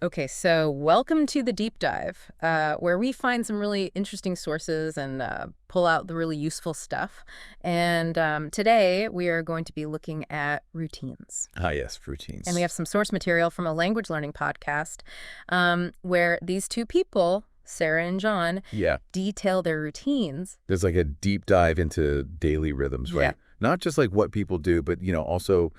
Okay, so welcome to the deep dive, where we find some really interesting sources and pull out the really useful stuff. And today we are going to be looking at routines. Ah, yes, And we routines. have some source material from a language learning podcast where these two people, Sarah and John, Yeah, detail their routines. there's like a deep dive into daily rhythms, Yeah. right? Not just like what people do, but also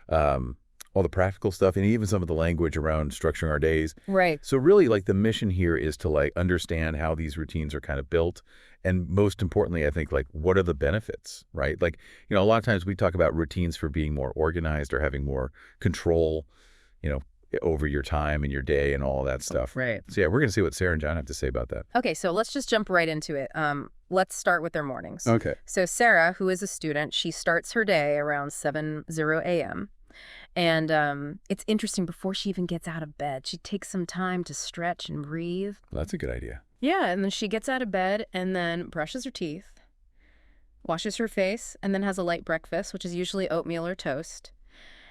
um, all the practical stuff and even some of the language around structuring our days. Right. So really, like the mission here is to like understand how these routines are kind of built, and most importantly, I think like what are the benefits, right? Like a lot of times we talk about routines for being more organized or having more control, you know, over your time and your day and all of that stuff. Right. So yeah, we're gonna see what Sarah and John have to say about that. Okay, so let's just jump right into it. Let's start with their mornings. Okay. So Sarah, who is a student, she starts her day around 7:00 a.m. And it's interesting, before she even gets out of bed, she takes some time to stretch and breathe. Well, that's a good idea. Yeah, and then she gets out of bed and then brushes her teeth, washes her face, and then has a light breakfast, which is usually oatmeal or toast.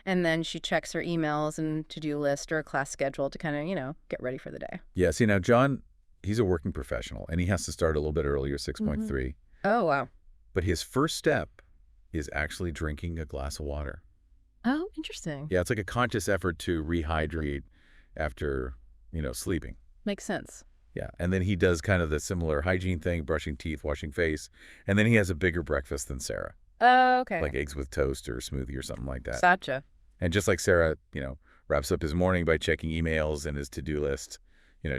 And then she checks her emails and to-do list or a class schedule to kind of, get ready for the day. Yeah, see now John, he's a working professional and he has to start a little bit earlier, 6.3. Oh, wow. But his first step is actually drinking a glass of water. Oh, interesting. Yeah, it's like a conscious effort to rehydrate after, sleeping. Makes sense. Yeah, and then he does kind of the similar hygiene thing, brushing teeth, washing face, and then he has a bigger breakfast than Sarah, Oh, okay. like eggs with toast or smoothie or something like that. Gotcha. And just like Sarah, wraps up his morning by checking emails and his to-do list,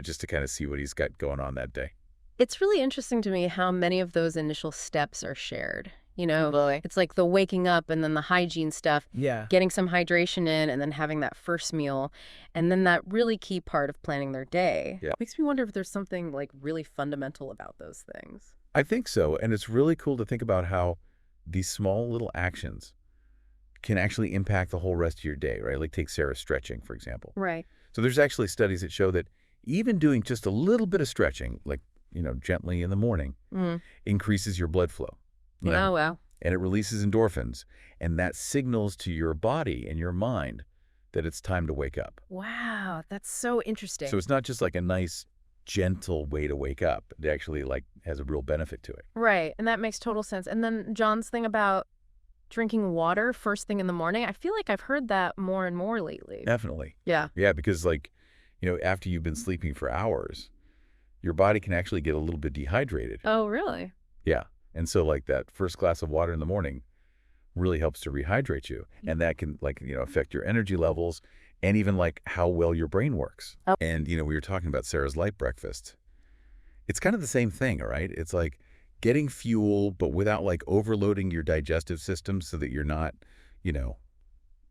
just to kind of see what he's got going on that day. It's really interesting to me how many of those initial steps are shared. Totally. It's like the waking up and then the hygiene stuff, Yeah. getting some hydration in, and then having that first meal, and then that really key part of planning their day. Yeah. Makes me wonder if there's something like really fundamental about those things. I think so, and it's really cool to think about how these small little actions can actually impact the whole rest of your day, right? Like take Sarah stretching, for example. Right. So there's actually studies that show that even doing just a little bit of stretching, like, gently in the morning, Mm. increases your blood flow. Oh, wow. And it releases endorphins, and that signals to your body and your mind that it's time to wake up. Wow, that's so interesting. So it's not just like a nice, gentle way to wake up. It actually like has a real benefit to it. Right, and that makes total sense. And then John's thing about drinking water first thing in the morning, I feel like I've heard that more and more lately. Definitely. Yeah. Yeah, because like, after you've been sleeping for hours, your body can actually get a little bit dehydrated. Oh, really? Yeah. And so like that first glass of water in the morning really helps to rehydrate you. And that can like, affect your energy levels and even like how well your brain works. Oh. And, we were talking about Sarah's light breakfast. It's kind of the same thing, all right? It's like getting fuel, but without like overloading your digestive system so that you're not,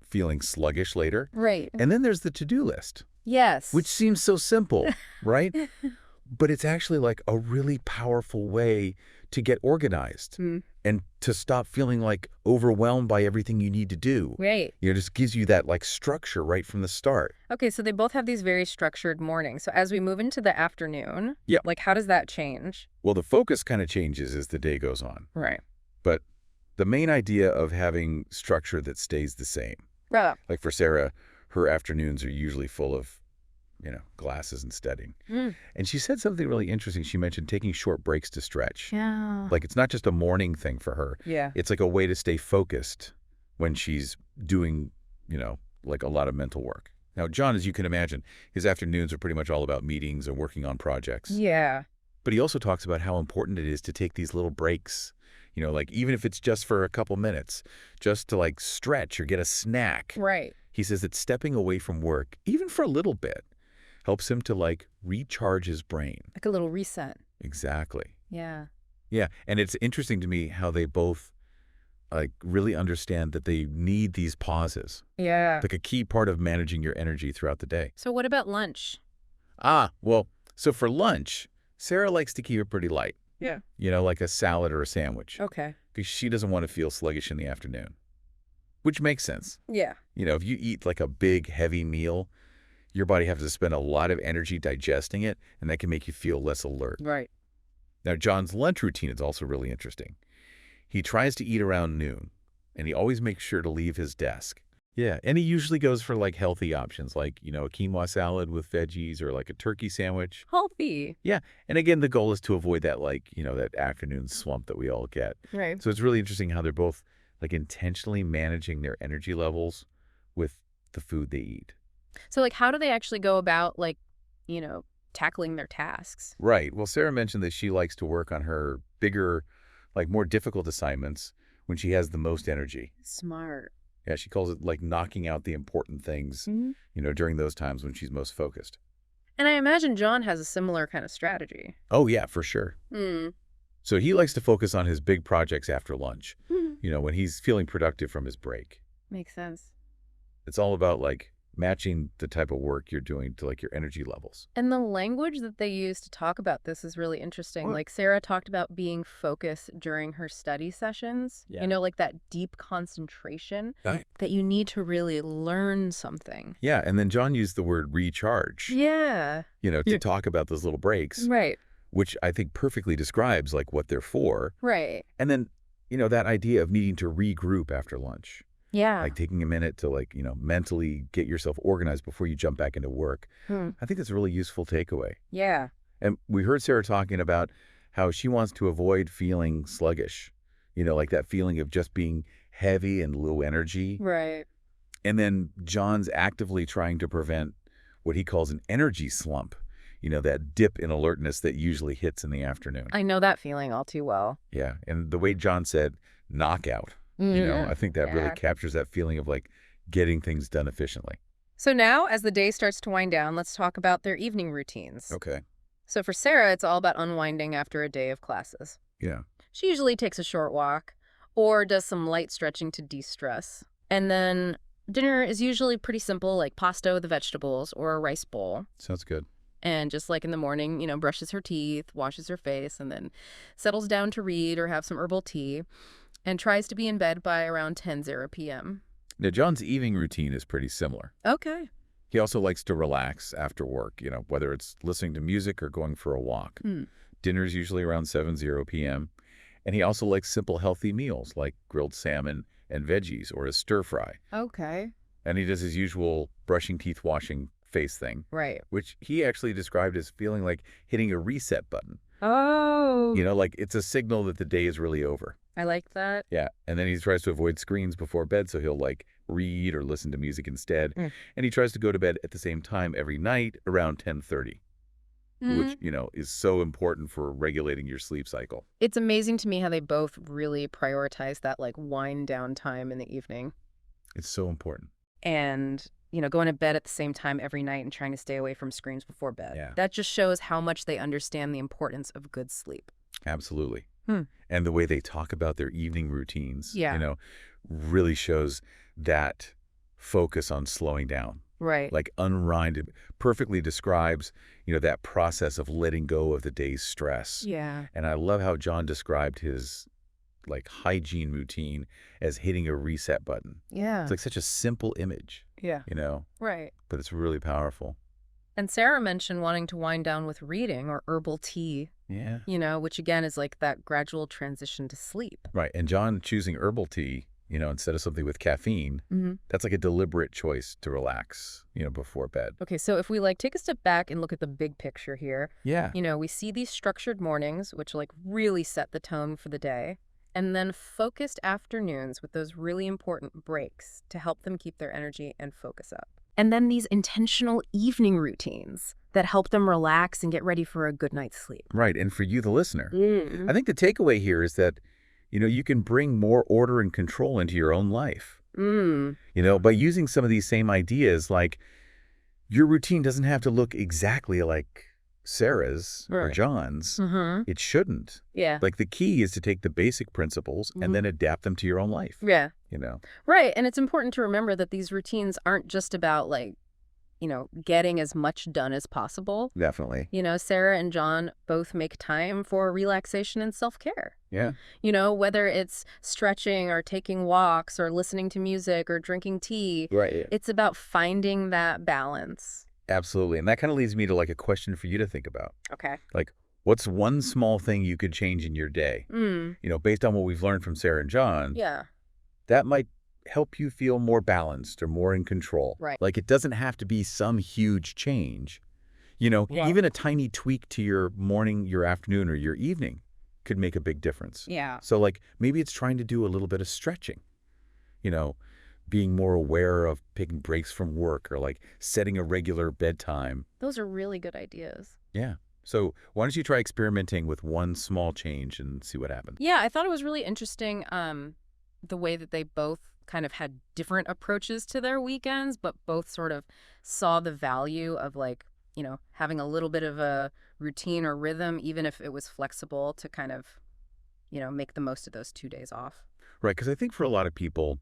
feeling sluggish later. Right. And then there's the to-do list, Yes. which seems so simple, right? But it's actually like a really powerful way to get organized and to stop feeling like overwhelmed by everything you need to do. Right. It just gives you that like structure right from the start. Okay, so they both have these very structured mornings. So as we move into the afternoon, Yeah. like how does that change? Well, the focus kind of changes as the day goes on, Right. but the main idea of having structure that stays the same. Right. Like for Sarah, her afternoons are usually full of, glasses and studying. And she said something really interesting. She mentioned taking short breaks to stretch. Yeah. Like it's not just a morning thing for her. Yeah. It's like a way to stay focused when she's doing, like a lot of mental work. Now, John, as you can imagine, his afternoons are pretty much all about meetings and working on projects. Yeah. But he also talks about how important it is to take these little breaks, like even if it's just for a couple minutes, just to like stretch or get a snack. Right. He says that stepping away from work, even for a little bit, helps him to like recharge his brain. Like a little reset. Exactly. Yeah. Yeah. And it's interesting to me how they both like really understand that they need these pauses, Yeah. like a key part of managing your energy throughout the day. So what about lunch? Well, so for lunch, Sarah likes to keep it pretty light, Yeah. like a salad or a sandwich, Okay. because she doesn't want to feel sluggish in the afternoon, which makes sense. Yeah. If you eat like a big, heavy meal, your body has to spend a lot of energy digesting it, and that can make you feel less alert. Right. Now, John's lunch routine is also really interesting. He tries to eat around noon, and he always makes sure to leave his desk Yeah, and he usually goes for like healthy options like, a quinoa salad with veggies or like a turkey sandwich. Healthy. Yeah, and again, the goal is to avoid that like, that afternoon slump that we all get. Right. So it's really interesting how they're both like intentionally managing their energy levels with the food they eat. So, like, how do they actually go about, like, you know, tackling their tasks? Right. Well, Sarah mentioned that she likes to work on her bigger, like more difficult assignments when she has the most energy. Smart. Yeah, she calls it like knocking out the important things, Hmm. during those times when she's most focused. And I imagine John has a similar kind of strategy. Oh, yeah, for sure. Hmm. So he likes to focus on his big projects after lunch, Hmm. when he's feeling productive from his break. Makes sense. It's all about like matching the type of work you're doing to like your energy levels. And the language that they use to talk about this is really interesting. What? Like Sarah talked about being focused during her study sessions, Yeah. like that deep concentration Right. that you need to really learn something. Yeah, and then John used the word recharge, Yeah. to Yeah. talk about those little breaks, Right. which I think perfectly describes like what they're for. Right. And then, that idea of needing to regroup after lunch, Yeah. like taking a minute to like, mentally get yourself organized before you jump back into work. Hmm. I think that's a really useful takeaway. Yeah. And we heard Sarah talking about how she wants to avoid feeling sluggish, like that feeling of just being heavy and low energy. Right. And then John's actively trying to prevent what he calls an energy slump, that dip in alertness that usually hits in the afternoon. I know that feeling all too well. Yeah. And the way John said knockout, I think that really Yeah. captures that feeling of like getting things done efficiently. So now, as the day starts to wind down, let's talk about their evening routines. Okay. So for Sarah, it's all about unwinding after a day of classes. Yeah. She usually takes a short walk or does some light stretching to de-stress. And then dinner is usually pretty simple, like pasta with the vegetables or a rice bowl. Sounds good. And just like in the morning, brushes her teeth, washes her face, and then settles down to read or have some herbal tea and tries to be in bed by around 10:00 p.m. Now, John's evening routine is pretty similar. Okay. He also likes to relax after work, whether it's listening to music or going for a walk. Hmm. Dinner's usually around 7:00 p.m. And he also likes simple, healthy meals like grilled salmon and veggies or a stir fry. Okay. And he does his usual brushing teeth, washing face thing, Right. which he actually described as feeling like hitting a reset button. Oh. Like it's a signal that the day is really over. I like that. Yeah. And then he tries to avoid screens before bed, so he'll like read or listen to music instead. Mm. And he tries to go to bed at the same time every night around 10:30, which, is so important for regulating your sleep cycle. It's amazing to me how they both really prioritize that like wind down time in the evening It's so important. and, going to bed at the same time every night and trying to stay away from screens before bed. Yeah. That just shows how much they understand the importance of good sleep. Absolutely. Hmm. And the way they talk about their evening routines, Yeah. really shows that focus on slowing down. Right. Like unwind perfectly describes, that process of letting go of the day's stress. Yeah. And I love how John described his like hygiene routine as hitting a reset button. Yeah. It's like such a simple image, Yeah. Right. but it's really powerful. And Sarah mentioned wanting to wind down with reading or herbal tea, Yeah. which again is like that gradual transition to sleep. Right. And John choosing herbal tea, instead of something with caffeine, that's like a deliberate choice to relax, before bed. Okay, so if we like take a step back and look at the big picture here, Yeah. we see these structured mornings, which like really set the tone for the day, and then focused afternoons with those really important breaks to help them keep their energy and focus up. And then these intentional evening routines that help them relax and get ready for a good night's sleep. Right. And for you, the listener, I think the takeaway here is that, you can bring more order and control into your own life, by using some of these same ideas. Like your routine doesn't have to look exactly like Sarah's or Right. John's. Mm-hmm. It shouldn't. Yeah. Like the key is to take the basic principles and then adapt them to your own life. Yeah. You know? Right. And it's important to remember that these routines aren't just about like, getting as much done as possible. Definitely. Sarah and John both make time for relaxation and self-care. Yeah. Whether it's stretching or taking walks or listening to music or drinking tea, Right. it's about finding that balance. Absolutely. And that kind of leads me to like a question for you to think about. Okay. Like, what's one small thing you could change in your day? Based on what we've learned from Sarah and John, Yeah. that might help you feel more balanced or more in control. Right. Like, it doesn't have to be some huge change. You know, Yeah. even a tiny tweak to your morning, your afternoon, or your evening could make a big difference. Yeah. So, like, maybe it's trying to do a little bit of stretching, you know, being more aware of taking breaks from work or, like, setting a regular bedtime. Those are really good ideas. Yeah. So why don't you try experimenting with one small change and see what happens? Yeah, I thought it was really interesting the way that they both kind of had different approaches to their weekends, but both sort of saw the value of like, having a little bit of a routine or rhythm, even if it was flexible to kind of, make the most of those 2 days off. Right, because I think for a lot of people,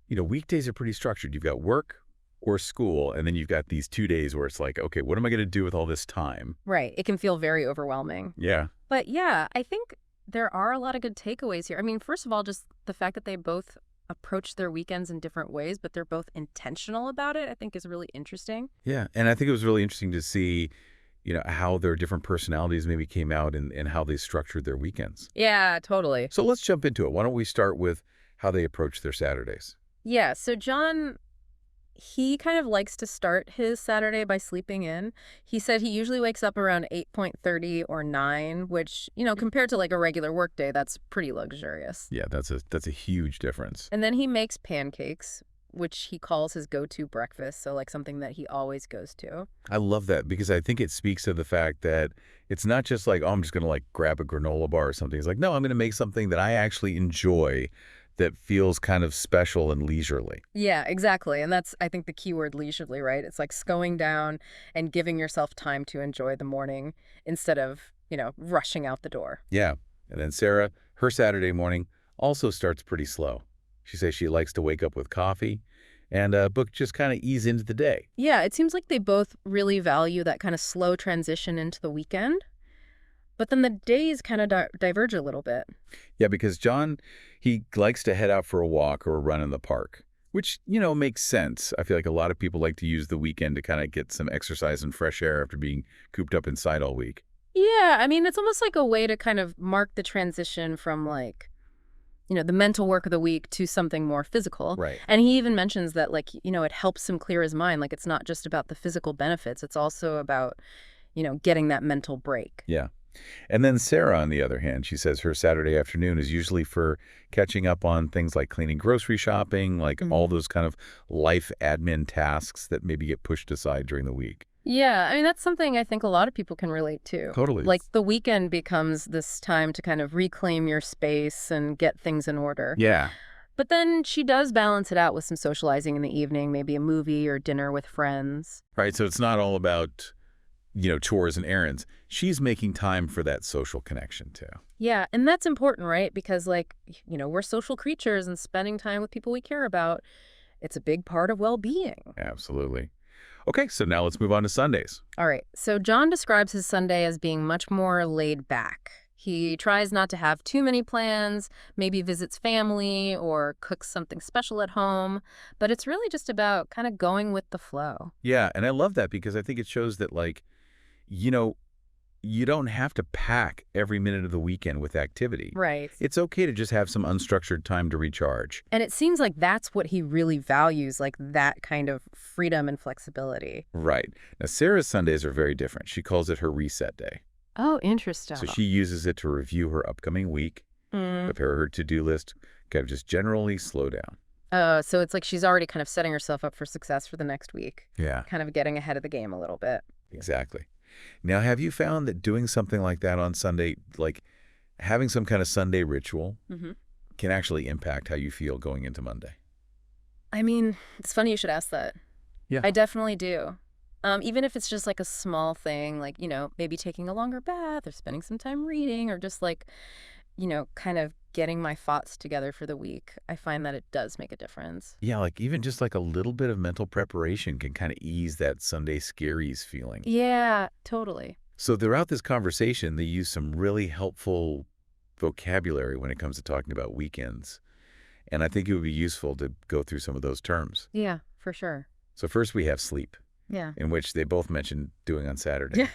weekdays are pretty structured. You've got work or school, and then you've got these 2 days where it's like, okay, what am I going to do with all this time? Right. It can feel very overwhelming. Yeah. But yeah, I think there are a lot of good takeaways here. I mean, first of all, just the fact that they both approach their weekends in different ways, but they're both intentional about it, I think is really interesting. Yeah, and I think it was really interesting to see, how their different personalities maybe came out and how they structured their weekends. Yeah, totally. So let's jump into it. Why don't we start with how they approach their Saturdays? Yeah, so John, he kind of likes to start his Saturday by sleeping in. He said he usually wakes up around 8:30 or 9, which, compared to like a regular workday, that's pretty luxurious. Yeah, that's a huge difference. And then he makes pancakes, which he calls his go-to breakfast, so like something that he always goes to. I love that because I think it speaks to the fact that it's not just like, oh, I'm just going to like grab a granola bar or something. It's like, no, I'm going to make something that I actually enjoy that feels kind of special and leisurely. Yeah, exactly. And that's, I think, the key word, leisurely, right? It's like slowing down and giving yourself time to enjoy the morning instead of, rushing out the door. Yeah. And then Sarah, her Saturday morning also starts pretty slow. She says she likes to wake up with coffee and book just kind of ease into the day. Yeah, it seems like they both really value that kind of slow transition into the weekend. But then the days kind of diverge a little bit. Yeah, because John, he likes to head out for a walk or a run in the park, which, makes sense. I feel like a lot of people like to use the weekend to kind of get some exercise and fresh air after being cooped up inside all week. Yeah, I mean, it's almost like a way to kind of mark the transition from like, the mental work of the week to something more physical. Right. And he even mentions that like, it helps him clear his mind. Like it's not just about the physical benefits. It's also about, getting that mental break. Yeah. And then Sarah, on the other hand, she says her Saturday afternoon is usually for catching up on things like cleaning grocery shopping, like all those kind of life admin tasks that maybe get pushed aside during the week. Yeah, I mean, that's something I think a lot of people can relate to. Totally. Like the weekend becomes this time to kind of reclaim your space and get things in order. Yeah. But then she does balance it out with some socializing in the evening, maybe a movie or dinner with friends. Right. So it's not all about, chores and errands. She's making time for that social connection too. Yeah, and that's important, right? Because like, we're social creatures and spending time with people we care about, it's a big part of well-being. Absolutely. Okay, so now let's move on to Sundays. All right. So John describes his Sunday as being much more laid back. He tries not to have too many plans, maybe visits family or cooks something special at home, but it's really just about kind of going with the flow. Yeah, and I love that because I think it shows that, like, you don't have to pack every minute of the weekend with activity. Right. It's okay to just have some unstructured time to recharge. And it seems like that's what he really values, like that kind of freedom and flexibility. Right. Now, Sarah's Sundays are very different. She calls it her reset day. Oh, interesting. So she uses it to review her upcoming week, prepare her to-do list, kind of just generally slow down. So it's like she's already kind of setting herself up for success for the next week. Yeah. Kind of getting ahead of the game a little bit. Exactly. Now, have you found that doing something like that on Sunday, like having some kind of Sunday ritual, can actually impact how you feel going into Monday? I mean, it's funny you should ask that. Yeah. I definitely do. Even if it's just like a small thing, like, maybe taking a longer bath or spending some time reading or just like, kind of getting my thoughts together for the week, I find that it does make a difference. Yeah, like even just like a little bit of mental preparation can kind of ease that Sunday scaries feeling. Yeah, totally. So throughout this conversation, they use some really helpful vocabulary when it comes to talking about weekends. And I think it would be useful to go through some of those terms. Yeah, for sure. So first we have sleep. Yeah. In which they both mentioned doing on Saturday.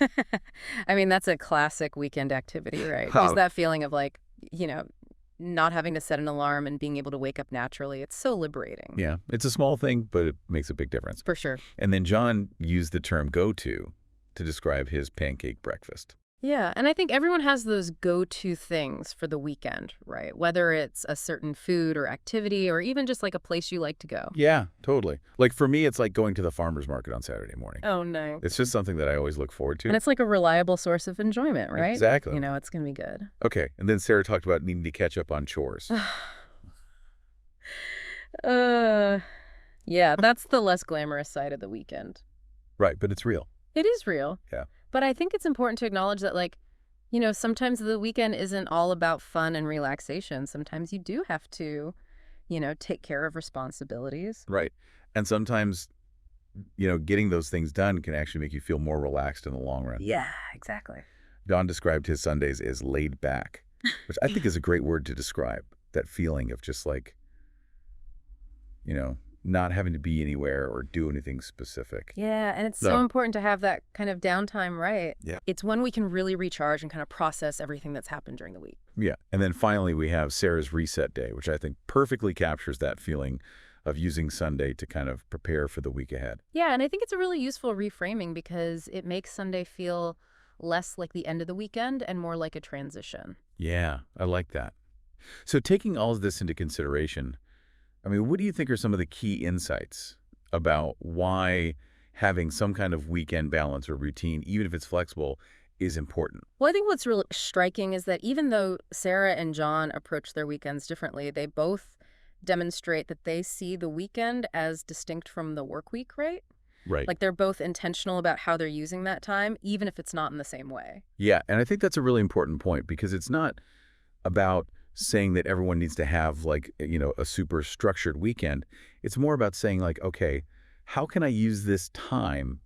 I mean, that's a classic weekend activity, right? There's that feeling of like, not having to set an alarm and being able to wake up naturally. It's so liberating. Yeah, it's a small thing, but it makes a big difference. For sure. And then John used the term go-to to describe his pancake breakfast. Yeah, and I think everyone has those go-to things for the weekend, right? Whether it's a certain food or activity or even just like a place you like to go. Yeah, totally. Like for me, it's like going to the farmer's market on Saturday morning. Oh, no. It's just something that I always look forward to. And it's like a reliable source of enjoyment, right? Exactly. You know, it's going to be good. Okay, and then Sarah talked about needing to catch up on chores. Yeah, that's the less glamorous side of the weekend. Right, but it's real. It is real. Yeah. But I think it's important to acknowledge that, like, you know, sometimes the weekend isn't all about fun and relaxation. Sometimes you do have to, you know, take care of responsibilities. Right. And sometimes, getting those things done can actually make you feel more relaxed in the long run. Yeah, exactly. Don described his Sundays as laid back, which I think is a great word to describe that feeling of just like, not having to be anywhere or do anything specific. Yeah, and it's so important to have that kind of downtime, right? Yeah. It's when we can really recharge and kind of process everything that's happened during the week. Yeah. And then finally, we have Sarah's reset day, which I think perfectly captures that feeling of using Sunday to kind of prepare for the week ahead. Yeah, and I think it's a really useful reframing because it makes Sunday feel less like the end of the weekend and more like a transition. Yeah, I like that. So taking all of this into consideration, what do you think are some of the key insights about why having some kind of weekend balance or routine, even if it's flexible, is important? Well, I think what's really striking is that even though Sarah and John approach their weekends differently, they both demonstrate that they see the weekend as distinct from the work week, right? Right. Like they're both intentional about how they're using that time, even if it's not in the same way. Yeah, and I think that's a really important point because it's not about saying that everyone needs to have a super structured weekend. It's more about saying like, okay, how can I use this time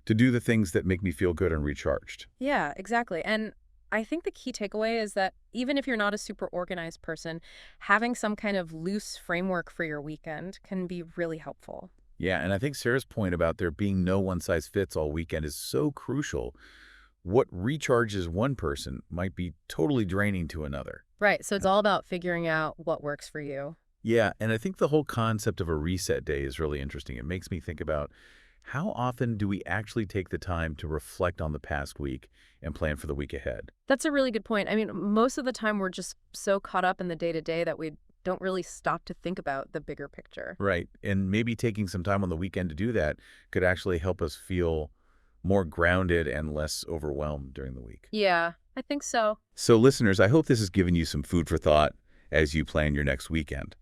to do the things that make me feel good and recharged? Yeah, exactly. And I think the key takeaway is that even if you're not a super organized person, having some kind of loose framework for your weekend can be really helpful. Yeah, and I think Sarah's point about there being no one-size-fits-all weekend is so crucial. What recharges one person might be totally draining to another. Right. So it's all about figuring out what works for you. Yeah, and I think the whole concept of a reset day is really interesting. It makes me think about how often do we actually take the time to reflect on the past week and plan for the week ahead? That's a really good point. I mean, most of the time we're just so caught up in the day-to-day that we don't really stop to think about the bigger picture. Right, and maybe taking some time on the weekend to do that could actually help us feel more grounded and less overwhelmed during the week. Yeah, I think so. So listeners, I hope this has given you some food for thought as you plan your next weekend.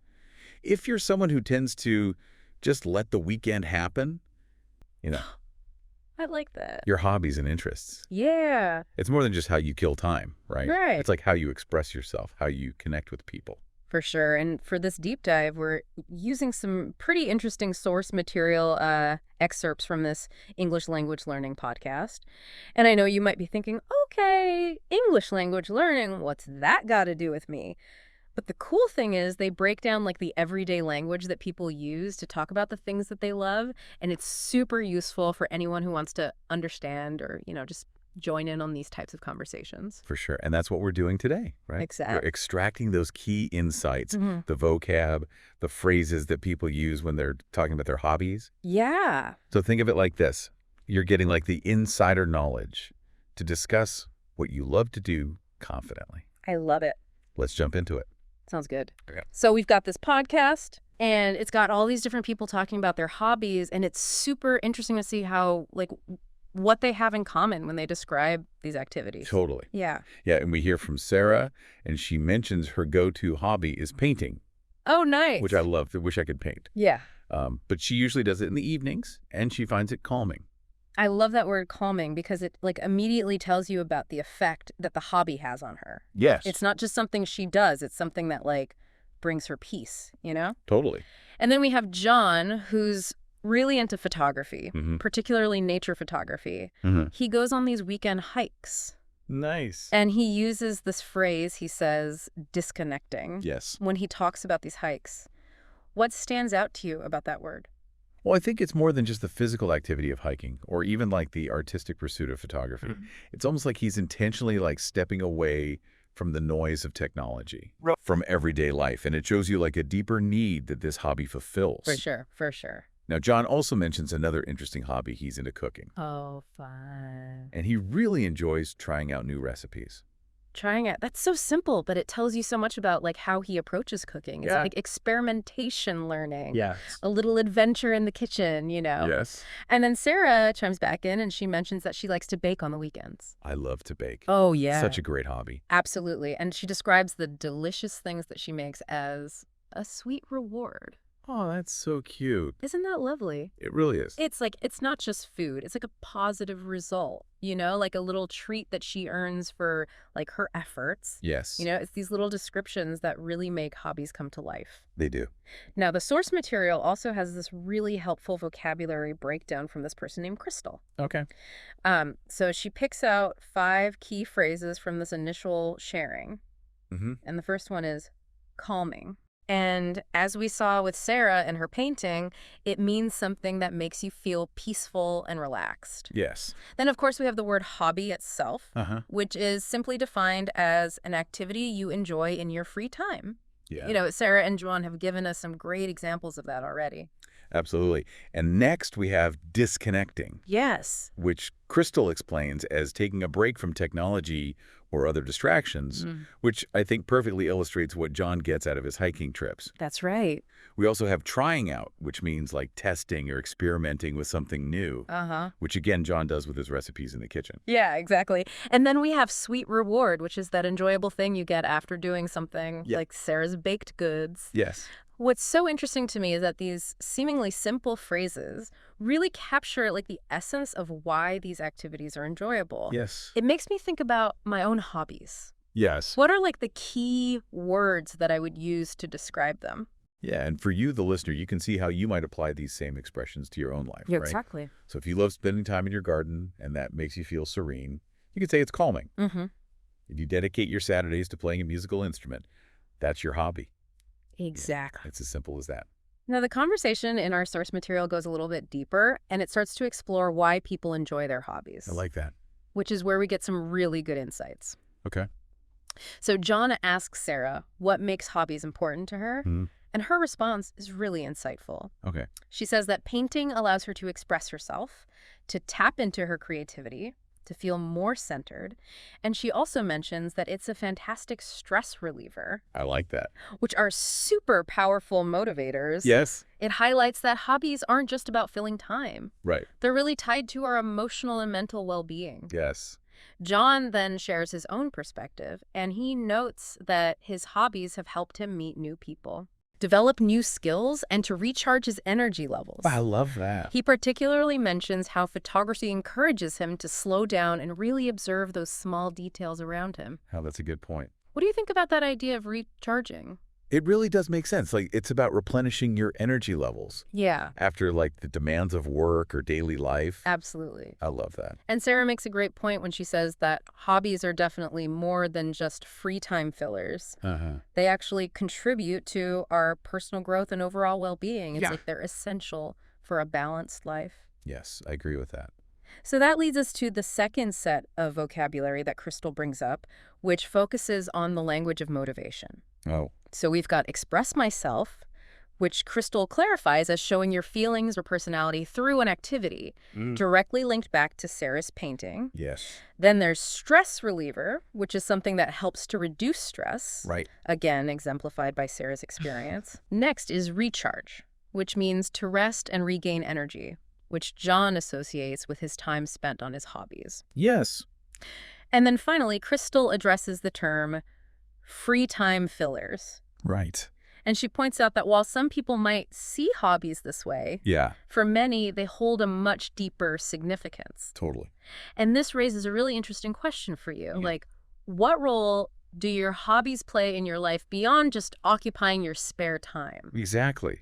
If you're someone who tends to just let the weekend happen, I like that. your hobbies and interests. Yeah. It's more than just how you kill time, right? Right. It's like how you express yourself, how you connect with people. For sure. And for this deep dive, we're using some pretty interesting source material excerpts from this English language learning podcast. And I know you might be thinking, okay, English language learning, what's that got to do with me? But the cool thing is they break down like the everyday language that people use to talk about the things that they love. And it's super useful for anyone who wants to understand or, just join in on these types of conversations. For sure. And that's what we're doing today, right? Exactly. We're extracting those key insights, Mm-hmm. the vocab, the phrases that people use when they're talking about their hobbies. Yeah. So think of it like this. You're getting like the insider knowledge to discuss what you love to do confidently. I love it. Let's jump into it. Sounds good. Okay. So we've got this podcast and it's got all these different people talking about their hobbies, and it's super interesting to see how what they have in common when they describe these activities. Totally. Yeah. Yeah, and we hear from Sarah, and she mentions her go-to hobby is painting, Oh, nice. which I love. I wish I could paint. Yeah. But she usually does it in the evenings, and she finds it calming. I love that word calming because it immediately tells you about the effect that the hobby has on her. Yes. It's not just something she does. It's something that brings her peace, Totally. And then we have John, who's really into photography, Mm-hmm. particularly nature photography. Mm-hmm. He goes on these weekend hikes. Nice. And he uses this phrase, he says, disconnecting, Yes. when he talks about these hikes. What stands out to you about that word? Well, I think it's more than just the physical activity of hiking or even like the artistic pursuit of photography. Mm-hmm. It's almost like he's intentionally stepping away from the noise of technology, Right. from everyday life, and it shows you like a deeper need that this hobby fulfills. For sure, for sure. Now, John also mentions another interesting hobby. He's into cooking, Oh, fun. and he really enjoys trying out new recipes. Trying it. That's so simple, but it tells you so much about like how he approaches cooking. It's Yeah. like experimentation learning. Yes. A little adventure in the kitchen, you know. Yes. And then Sarah chimes back in and she mentions that she likes to bake on the weekends. I love to bake. Oh, yeah. Such a great hobby. Absolutely. And she describes the delicious things that she makes as a sweet reward. Oh, that's so cute. Isn't that lovely? It really is. It's like, it's not just food. It's like a positive result, you know, like a little treat that she earns for like her efforts. Yes. You know, it's these little descriptions that really make hobbies come to life. They do. Now, the source material also has this really helpful vocabulary breakdown from this person named Krystal. Okay. So she picks out 5 key phrases from this initial sharing. Mm-hmm. And the first one is calming. And as we saw with Sarah in her painting, it means something that makes you feel peaceful and relaxed. Yes. Then, of course, we have the word hobby itself, Uh-huh. which is simply defined as an activity you enjoy in your free time. Yeah. You know, Sarah and John have given us some great examples of that already. Absolutely. And next we have disconnecting, Yes. which Krystal explains as taking a break from technology or other distractions, which I think perfectly illustrates what John gets out of his hiking trips. That's right. We also have trying out, which means like testing or experimenting with something new, Uh-huh. which again, John does with his recipes in the kitchen. Yeah, exactly. And then we have sweet reward, which is that enjoyable thing you get after doing something, Yeah. like Sarah's baked goods. Yes. What's so interesting to me is that these seemingly simple phrases really capture like the essence of why these activities are enjoyable. Yes. It makes me think about my own hobbies. Yes. What are like the key words that I would use to describe them? Yeah, and for you, the listener, you can see how you might apply these same expressions to your own life, right? Exactly. So if you love spending time in your garden and that makes you feel serene, you could say it's calming. Mm-hmm. If you dedicate your Saturdays to playing a musical instrument, that's your hobby. Exactly. It's as simple as that. Now, the conversation in our source material goes a little bit deeper, and it starts to explore why people enjoy their hobbies, I like that. which is where we get some really good insights. Okay. So John asks Sarah what makes hobbies important to her, Mhm. and her response is really insightful. Okay. She says that painting allows her to express herself, to tap into her creativity, to feel more centered, and she also mentions that it's a fantastic stress reliever, I like that. which are super powerful motivators. Yes. It highlights that hobbies aren't just about filling time. Right. They're really tied to our emotional and mental well-being. Yes. John then shares his own perspective, and he notes that his hobbies have helped him meet new people, develop new skills, and to recharge his energy levels. I love that. He particularly mentions how photography encourages him to slow down and really observe those small details around him. Oh, that's a good point. What do you think about that idea of recharging? It really does make sense. Like, it's about replenishing your energy levels Yeah, after, like, the demands of work or daily life. absolutely. I love that. And Sarah makes a great point when she says that hobbies are definitely more than just free time fillers. Uh-huh. They actually contribute to our personal growth and overall well-being. It's Yeah. like they're essential for a balanced life. Yes, I agree with that. So that leads us to the second set of vocabulary that Krystal brings up, which focuses on the language of motivation. Oh, So we've got express myself, which Krystal clarifies as showing your feelings or personality through an activity, directly linked back to Sarah's painting. yes. Then there's stress reliever, which is something that helps to reduce stress. Right. Again, exemplified by Sarah's experience. Next is recharge, which means to rest and regain energy, which John associates with his time spent on his hobbies. Yes. And then finally, Krystal addresses the term free time fillers. Right. And she points out that while some people might see hobbies this way, Yeah, for many, they hold a much deeper significance. totally. And this raises a really interesting question for you. Like, what role do your hobbies play in your life beyond just occupying your spare time? Exactly.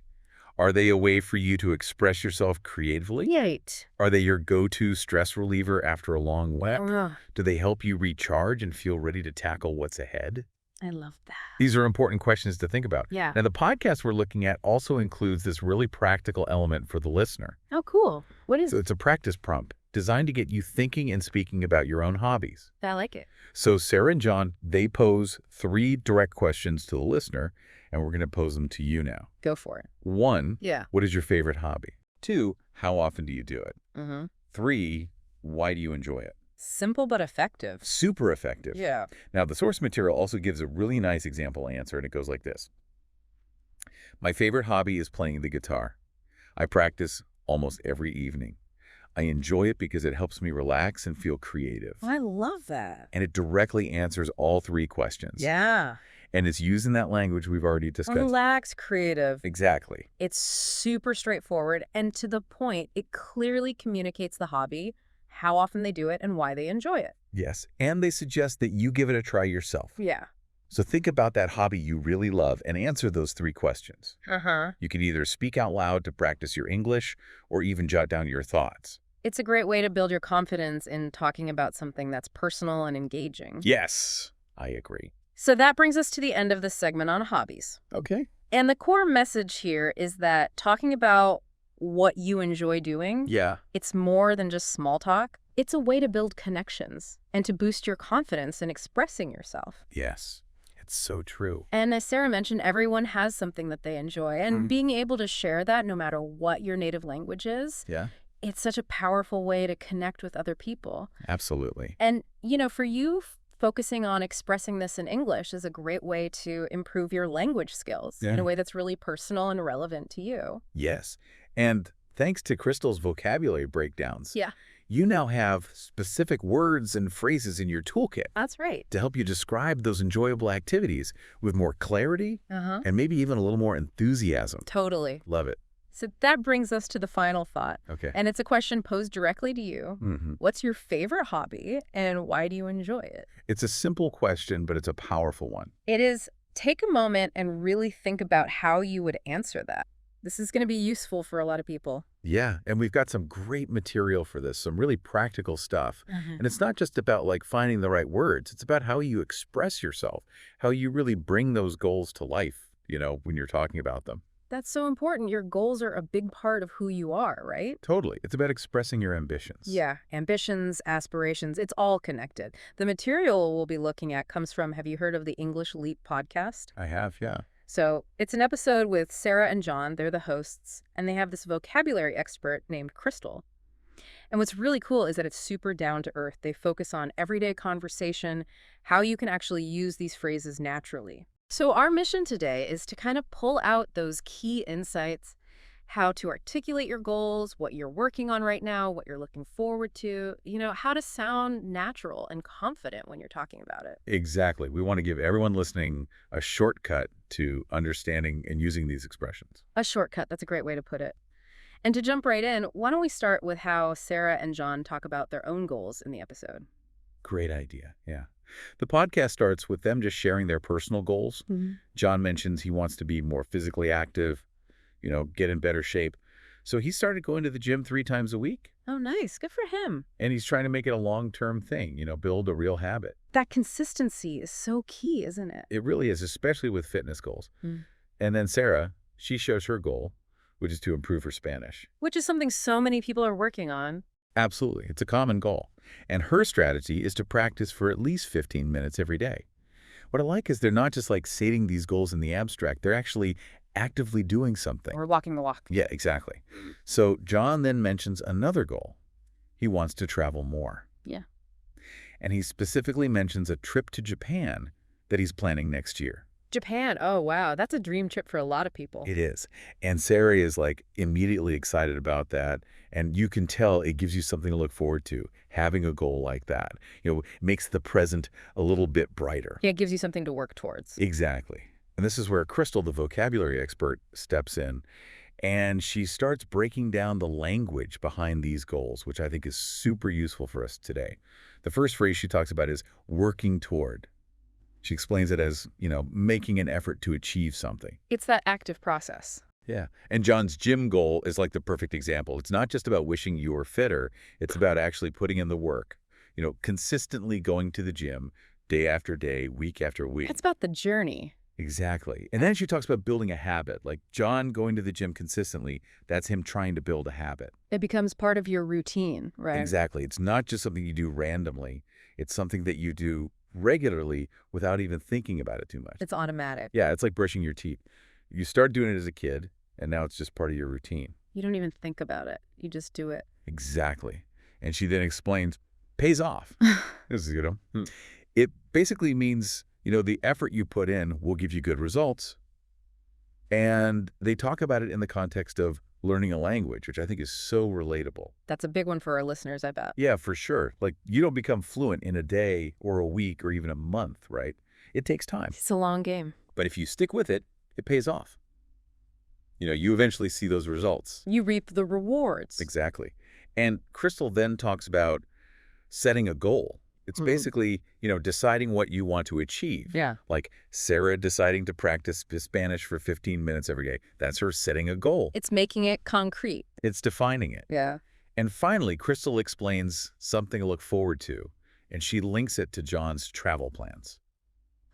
Are they a way for you to express yourself creatively? Right. Are they your go-to stress reliever after a long week? Ugh, Do they help you recharge and feel ready to tackle what's ahead? I love that. These are important questions to think about. Yeah. Now, the podcast we're looking at also includes this really practical element for the listener. Oh, cool. What is So it's a practice prompt. designed to get you thinking and speaking about your own hobbies. I like it. So Sarah and John, they pose 3 direct questions to the listener, and we're going to pose them to you now. Go for it. 1, Yeah. what is your favorite hobby? 2, how often do you do it? Mm-hmm. 3, why do you enjoy it? Simple but effective. Super effective. Yeah. Now, the source material also gives a really nice example answer, and it goes like this. My favorite hobby is playing the guitar. I practice almost every evening. I enjoy it because it helps me relax and feel creative. I love that. And it directly answers all 3 questions. Yeah. And it's using that language we've already discussed. Relax, creative. Exactly. It's super straightforward and to the point. It clearly communicates the hobby, how often they do it, and why they enjoy it. Yes. And they suggest that you give it a try yourself. Yeah. So think about that hobby you really love and answer those 3 questions. Uh-huh. You can either speak out loud to practice your English or even jot down your thoughts. It's a great way to build your confidence in talking about something that's personal and engaging. Yes, I agree. So that brings us to the end of this segment on hobbies. Okay. And the core message here is that talking about what you enjoy doing, Yeah. it's more than just small talk. It's a way to build connections and to boost your confidence in expressing yourself. Yes. It's so true. And as Sarah mentioned, everyone has something that they enjoy. And being able to share that no matter what your native language is, Yeah. it's such a powerful way to connect with other people. Absolutely. And, you know, for you, focusing on expressing this in English is a great way to improve your language skills in a way that's really personal and relevant to you. Yes. And thanks to Krystal's vocabulary breakdowns, Yeah, you now have specific words and phrases in your toolkit that's right. to help you describe those enjoyable activities with more clarity Uh-huh. and maybe even a little more enthusiasm. Totally. Love it. So that brings us to the final thought. Okay. And it's a question posed directly to you. What's your favorite hobby and why do you enjoy it? It's a simple question, but it's a powerful one. It is. Take a moment and really think about how you would answer that. This is going to be useful for a lot of people. Yeah, and we've got some great material for this, some really practical stuff. And it's not just about like finding the right words. It's about how you express yourself, how you really bring those goals to life, you know, when you're talking about them. That's so important. Your goals are a big part of who you are, right? Totally. It's about expressing your ambitions. Yeah, ambitions, aspirations, it's all connected. The material we'll be looking at comes from, have you heard of the English Leap podcast? I have, yeah. So it's an episode with Sarah and John. They're the hosts, and they have this vocabulary expert named Krystal. And what's really cool is that it's super down to earth. They focus on everyday conversation, how you can actually use these phrases naturally. So our mission today is to kind of pull out those key insights, how to articulate your goals, what you're working on right now, what you're looking forward to, you know, how to sound natural and confident when you're talking about it. Exactly. We want to give everyone listening a shortcut to understanding and using these expressions. A shortcut, that's a great way to put it. And to jump right in, why don't we start with how Sarah and John talk about their own goals in the episode? Great idea. Yeah. The podcast starts with them just sharing their personal goals. John mentions he wants to be more physically active, you know, get in better shape. So he started going to the gym 3 times a week. Oh, nice. Good for him. And he's trying to make it a long-term thing, you know, build a real habit. That consistency is so key, isn't it? It really is, especially with fitness goals. And then Sarah, she shows her goal, which is to improve her Spanish. Which is something so many people are working on. Absolutely. It's a common goal. And her strategy is to practice for at least 15 minutes every day. What I like is they're not just like stating these goals in the abstract. They're actually actively doing something. Or walking the walk. Yeah, exactly. So John then mentions another goal. He wants to travel more. Yeah. And he specifically mentions a trip to Japan that he's planning next year. Japan. Oh, wow. That's a dream trip for a lot of people. It is. And Sarah is like immediately excited about that. And you can tell it gives you something to look forward to, having a goal like that. You know, makes the present a little bit brighter. Yeah, it gives you something to work towards. Exactly. And this is where Krystal, the vocabulary expert, steps in. And she starts breaking down the language behind these goals, which I think is super useful for us today. The first phrase she talks about is working toward. She explains it as, you know, making an effort to achieve something. It's that active process. Yeah. And John's gym goal is like the perfect example. It's not just about wishing you were fitter. It's about actually putting in the work, you know, consistently going to the gym day after day, week after week. It's about the journey. Exactly. And then she talks about building a habit, like John going to the gym consistently. That's him trying to build a habit. It becomes part of your routine, right? Exactly. It's not just something you do randomly. It's something that you do regularly without even thinking about it too much. It's automatic. Yeah, it's like brushing your teeth. You start doing it as a kid, and now it's just part of your routine. You don't even think about it. You just do it. Exactly. And she then explains, pays off. This is, it basically means, the effort you put in will give you good results. And they talk about it in the context of learning a language, which I think is so relatable. That's a big one for our listeners, I bet. Yeah, for sure. Like, you don't become fluent in a day or a week or even a month, right? It takes time. It's a long game. But if you stick with it, it pays off. You eventually see those results. You reap the rewards. Exactly. And Krystal then talks about setting a goal. It's basically, deciding what you want to achieve. Yeah. Like Sarah deciding to practice Spanish for 15 minutes every day. That's her setting a goal. It's making it concrete. It's defining it. Yeah. And finally, Krystal explains something to look forward to, and she links it to John's travel plans.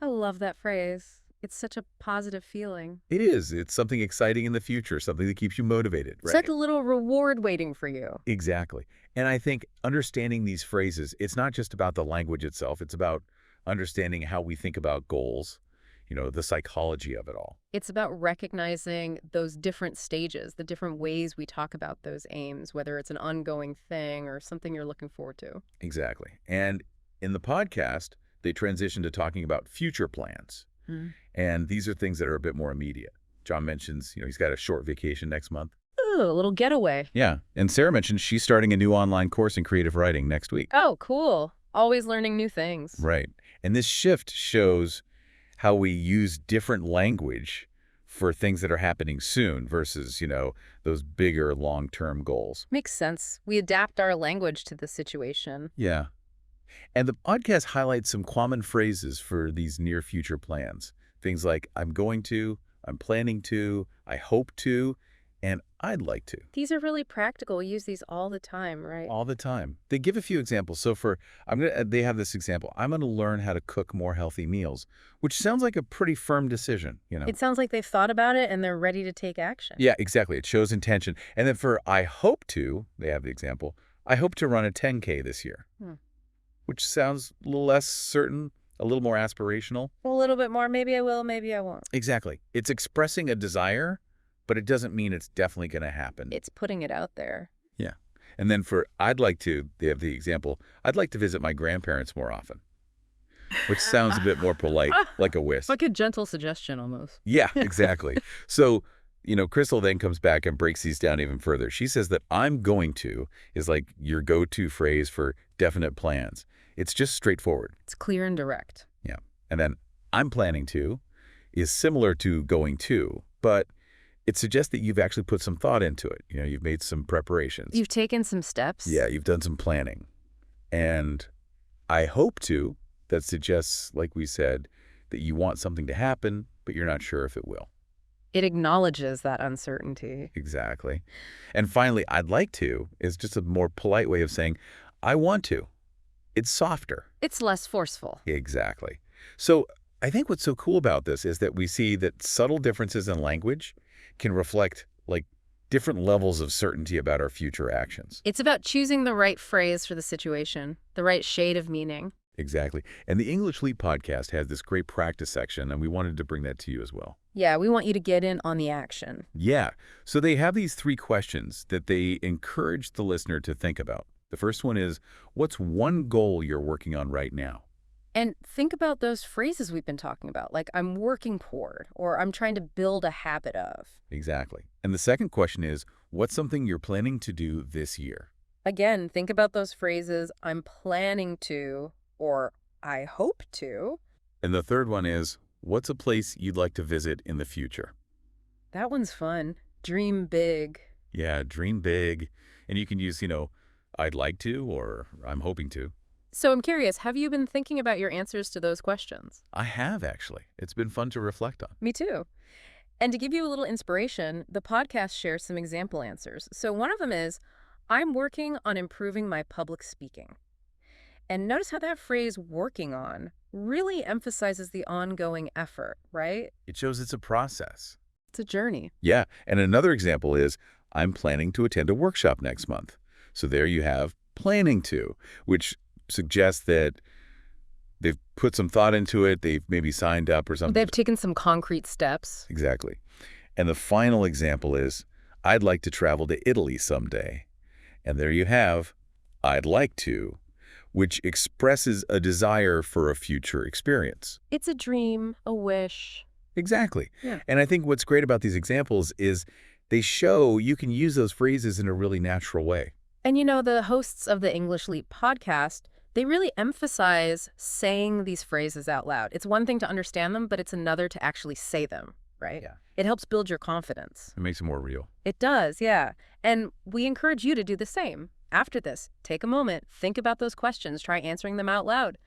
I love that phrase. It's such a positive feeling. It is. It's something exciting in the future, something that keeps you motivated. It's like a little reward waiting for you. Exactly. And I think understanding these phrases, it's not just about the language itself. It's about understanding how we think about goals, the psychology of it all. It's about recognizing those different stages, the different ways we talk about those aims, whether it's an ongoing thing or something you're looking forward to. Exactly. And in the podcast, they transition to talking about future plans. And these are things that are a bit more immediate. John mentions, he's got a short vacation next month. Ooh, a little getaway. Yeah. And Sarah mentioned she's starting a new online course in creative writing next week. Oh, cool. Always learning new things. Right. And this shift shows how we use different language for things that are happening soon versus, those bigger long-term goals. Makes sense. We adapt our language to the situation. Yeah. And the podcast highlights some common phrases for these near future plans. Things like, I'm going to, I'm planning to, I hope to, and I'd like to. These are really practical. We use these all the time, right? All the time. They give a few examples. So they have this example. I'm going to learn how to cook more healthy meals, which sounds like a pretty firm decision, It sounds like they've thought about it and they're ready to take action. Yeah, exactly. It shows intention. And then for I hope to, they have the example, I hope to run a 10K this year. Which sounds a little less certain, a little more aspirational. A little bit more. Maybe I will, maybe I won't. Exactly. It's expressing a desire, but it doesn't mean it's definitely going to happen. It's putting it out there. Yeah. And then for I'd like to, they have the example, I'd like to visit my grandparents more often, which sounds a bit more polite, like a wish. Like a gentle suggestion almost. Yeah, exactly. So, Krystal then comes back and breaks these down even further. She says that I'm going to is like your go-to phrase for definite plans. It's just straightforward. It's clear and direct. Yeah. And then I'm planning to is similar to going to, but it suggests that you've actually put some thought into it. You've made some preparations. You've taken some steps. Yeah, you've done some planning. And I hope to, that suggests, like we said, that you want something to happen, but you're not sure if it will. It acknowledges that uncertainty. Exactly. And finally, I'd like to is just a more polite way of saying, I want to. It's softer. It's less forceful. Exactly. So I think what's so cool about this is that we see that subtle differences in language can reflect different levels of certainty about our future actions. It's about choosing the right phrase for the situation, the right shade of meaning. Exactly. And the English Leap podcast has this great practice section, and we wanted to bring that to you as well. Yeah, we want you to get in on the action. Yeah. So they have these 3 questions that they encourage the listener to think about. The first one is, what's one goal you're working on right now? And think about those phrases we've been talking about, like I'm working toward, or I'm trying to build a habit of. Exactly. And the second question is, what's something you're planning to do this year? Again, think about those phrases, I'm planning to, or I hope to. And the third one is, what's a place you'd like to visit in the future? That one's fun. Dream big. Yeah, dream big. And you can use, I'd like to or I'm hoping to. So I'm curious, have you been thinking about your answers to those questions? I have, actually. It's been fun to reflect on. Me too. And to give you a little inspiration, the podcast shares some example answers. So one of them is, I'm working on improving my public speaking. And notice how that phrase working on really emphasizes the ongoing effort, right? It shows it's a process. It's a journey. Yeah. And another example is, I'm planning to attend a workshop next month. So there you have planning to, which suggests that they've put some thought into it. They've maybe signed up or something. They've taken some concrete steps. Exactly. And the final example is, I'd like to travel to Italy someday. And there you have, I'd like to, which expresses a desire for a future experience. It's a dream, a wish. Exactly. Yeah. And I think what's great about these examples is they show you can use those phrases in a really natural way. And the hosts of the English Leap podcast, they really emphasize saying these phrases out loud. It's one thing to understand them, but it's another to actually say them, right? Yeah. It helps build your confidence. It makes it more real. It does, yeah. And we encourage you to do the same. After this, take a moment, think about those questions, try answering them out loud.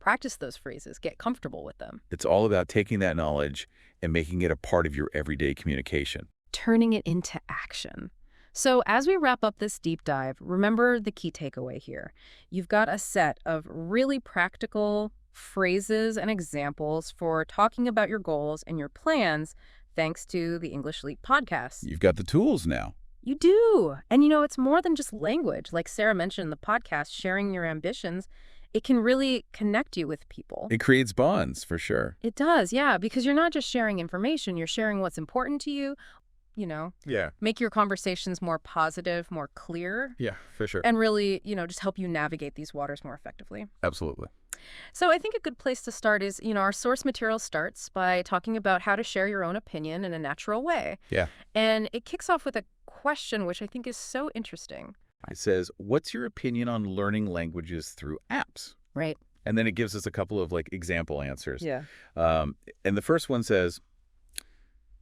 Practice those phrases, get comfortable with them. It's all about taking that knowledge and making it a part of your everyday communication. Turning it into action. So as we wrap up this deep dive, remember the key takeaway here. You've got a set of really practical phrases and examples for talking about your goals and your plans thanks to the English Leap podcast. You've got the tools now. You do. And it's more than just language. Like Sarah mentioned in the podcast, sharing your ambitions, it can really connect you with people. It creates bonds, for sure. It does, yeah, because you're not just sharing information, you're sharing what's important to you, Yeah. make your conversations more positive, more clear, Yeah, for sure. and really, just help you navigate these waters more effectively. Absolutely. So I think a good place to start is, our source material starts by talking about how to share your own opinion in a natural way. Yeah. And it kicks off with a question, which I think is so interesting. It says, what's your opinion on learning languages through apps? Right. And then it gives us a couple of example answers. Yeah. And the first one says,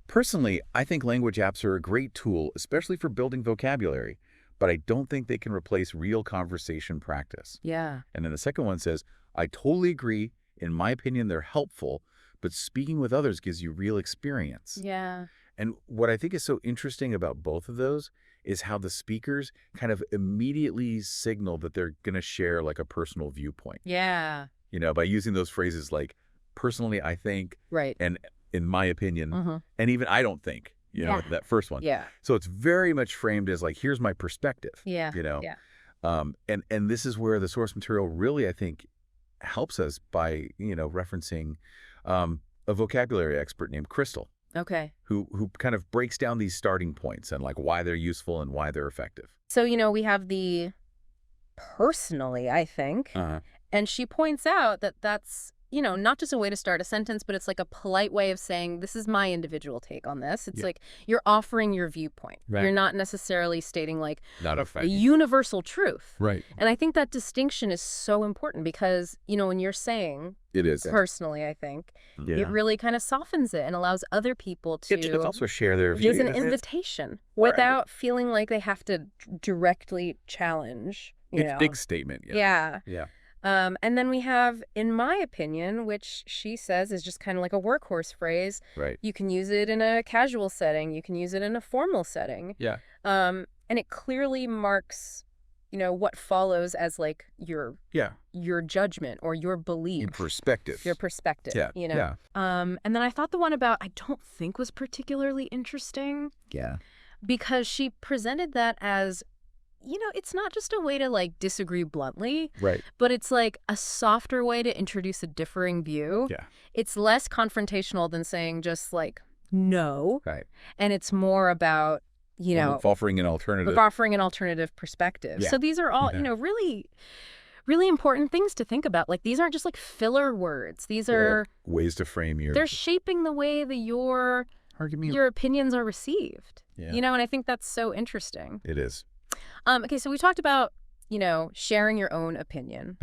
personally, I think language apps are a great tool, especially for building vocabulary, but I don't think they can replace real conversation practice. Yeah. And then the second one says, I totally agree. In my opinion, they're helpful, but speaking with others gives you real experience. Yeah. And what I think is so interesting about both of those is how the speakers kind of immediately signal that they're going to share a personal viewpoint. Yeah. By using those phrases like, personally, I think, Right. and in my opinion, Mm-hmm. and even I don't think, Yeah. that first one. Yeah. So it's very much framed as here's my perspective. Yeah. Yeah. Yeah. And this is where the source material really, I think, helps us by, referencing a vocabulary expert named Krystal, Okay. who kind of breaks down these starting points and why they're useful and why they're effective. So, we have the personally, I think, and she points out that that's, not just a way to start a sentence, but it's a polite way of saying, this is my individual take on this. It's Yeah. You're offering your viewpoint. Right. You're not necessarily stating Not a effective. universal truth. Right. And I think that distinction is so important because, when you're saying It is. personally, I think, Yeah. it really kind of softens it and allows other people to It's also share their views. use an invitation without feeling like they have to directly challenge, It's a big statement. Yeah. Yeah. And then we have, in my opinion, which she says is just kind of like a workhorse phrase. Right. You can use it in a casual setting. You can use it in a formal setting. Yeah. And it clearly marks, what follows as your judgment or your belief. In perspective. Your perspective. Yeah. Yeah. And then I thought the one about I don't think was particularly interesting Yeah. because she presented that as, it's not just a way to disagree bluntly, Right. but it's a softer way to introduce a differing view. Yeah. It's less confrontational than saying just no. Right. And it's more about, offering an alternative. offering an alternative perspective. Yeah. So these are all, Yeah. really, really important things to think about. These aren't just filler words. These are ways to frame your they're shaping the way that your argument. opinions are received. Yeah. And I think that's so interesting. It is. Okay, so we talked about, sharing your own opinion.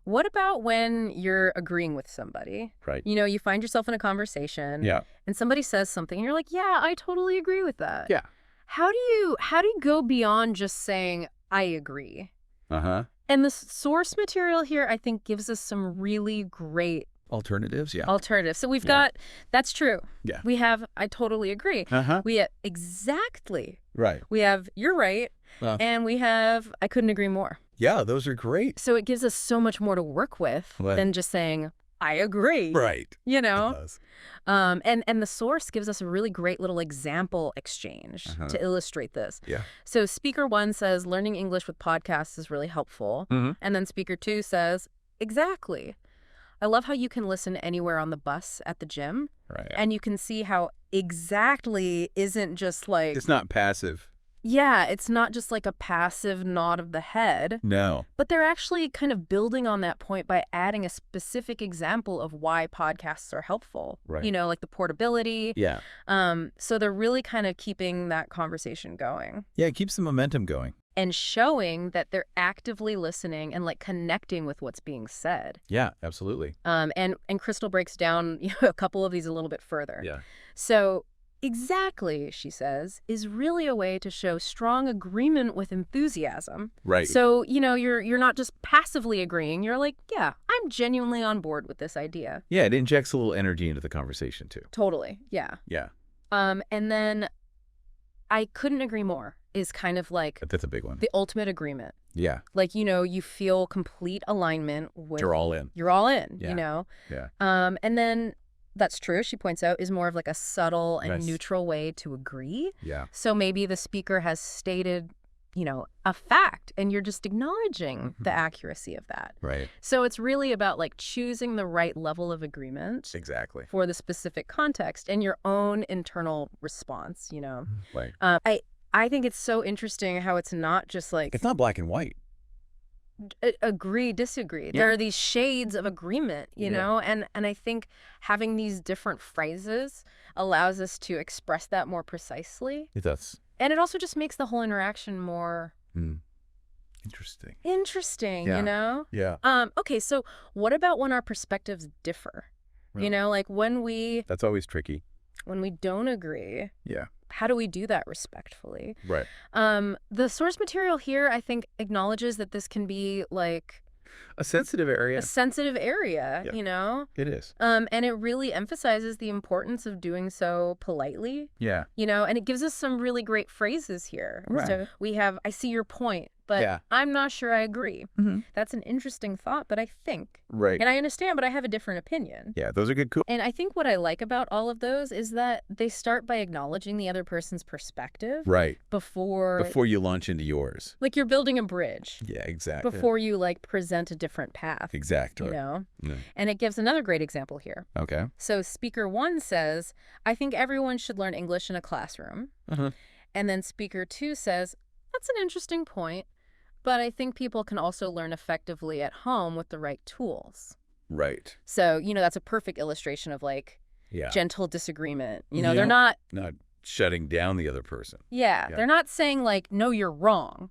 What about when you're agreeing with somebody? Right. You find yourself in a conversation Yeah. and somebody says something and you're like, yeah, I totally agree with that. Yeah. How do you go beyond just saying, I agree? Uh-huh. And the source material here, I think, gives us some really great Alternatives, yeah. Alternatives. So we've Yeah. got, that's true. Yeah. We have, I totally agree. Uh-huh. We have, exactly. Right. We have, you're right. And we have, I couldn't agree more. Yeah, those are great. So it gives us so much more to work with Right. than just saying, I agree. Right. You It know? does. And the source gives us a really great little example exchange to illustrate this. Yeah. So speaker 1 says, learning English with podcasts is really helpful. And then speaker 2 says, exactly. I love how you can listen anywhere on the bus, at the gym. Right. And you can see how exactly isn't just like... It's not passive. Yeah, it's not just like a passive nod of the head. No. But they're actually kind of building on that point by adding a specific example of why podcasts are helpful. Right. You know, like the portability. Yeah. So they're really kind of keeping that conversation going. Yeah, it keeps the momentum going. And showing that they're actively listening and like connecting with what's being said. Yeah, absolutely. And Krystal breaks down a couple of these a little bit further. Yeah. So exactly, she says, is really a way to show strong agreement with enthusiasm. Right. So, you know, you're not just passively agreeing. You're like, yeah, I'm genuinely on board with this idea. Yeah, it injects a little energy into the conversation too. Totally. Yeah. Yeah. And then I couldn't agree more is kind of like That's a big one. the ultimate agreement. Yeah. Like, you know, you feel complete alignment with... You're all in. You're all in, Yeah. you know? Yeah. And then that's true, she points out, is more of like a subtle and Nice. neutral way to agree. Yeah. So maybe the speaker has stated, you know, a fact, and you're just acknowledging the accuracy of that. Right. So it's really about like choosing the right level of agreement Exactly. for the specific context and your own internal response, you know? Right. I think it's so interesting how it's not just like It's not black and white. agree, disagree. Yeah. There are these shades of agreement, you Yeah. know? And I think having these different phrases allows us to express that more precisely. It does. And it also just makes the whole interaction more Interesting. interesting, Yeah. you know? Yeah. Okay, so what about when our perspectives differ? Right. You know, like when we That's always tricky. don't agree, Yeah. how do we do that respectfully? Right. The source material here, I think, acknowledges that this can be like A sensitive area. a sensitive area, Yeah. you know? It is. And it really emphasizes the importance of doing so politely, Yeah. you know, and it gives us some really great phrases here. Right. So we have, I see your point, but Yeah. I'm not sure I agree. Mm-hmm. That's an interesting thought, but I think, Right. and I understand, but I have a different opinion. Yeah, those are good. Cool. And I think what I like about all of those is that they start by acknowledging the other person's perspective Right. before you launch into yours. like you're building a bridge, Yeah, exactly. before you like present a different path, Exactly. you know? Yeah. And it gives another great example here. Okay. So speaker 1 says, I think everyone should learn English in a classroom. Uh-huh. And then speaker 2 says, that's an interesting point, but I think people can also learn effectively at home with the right tools. Right. So, you know, that's a perfect illustration of like Yeah. gentle disagreement. You know, Yeah. they're not, Not shutting down the other person. yeah, Yeah. they're not saying like, no, you're wrong,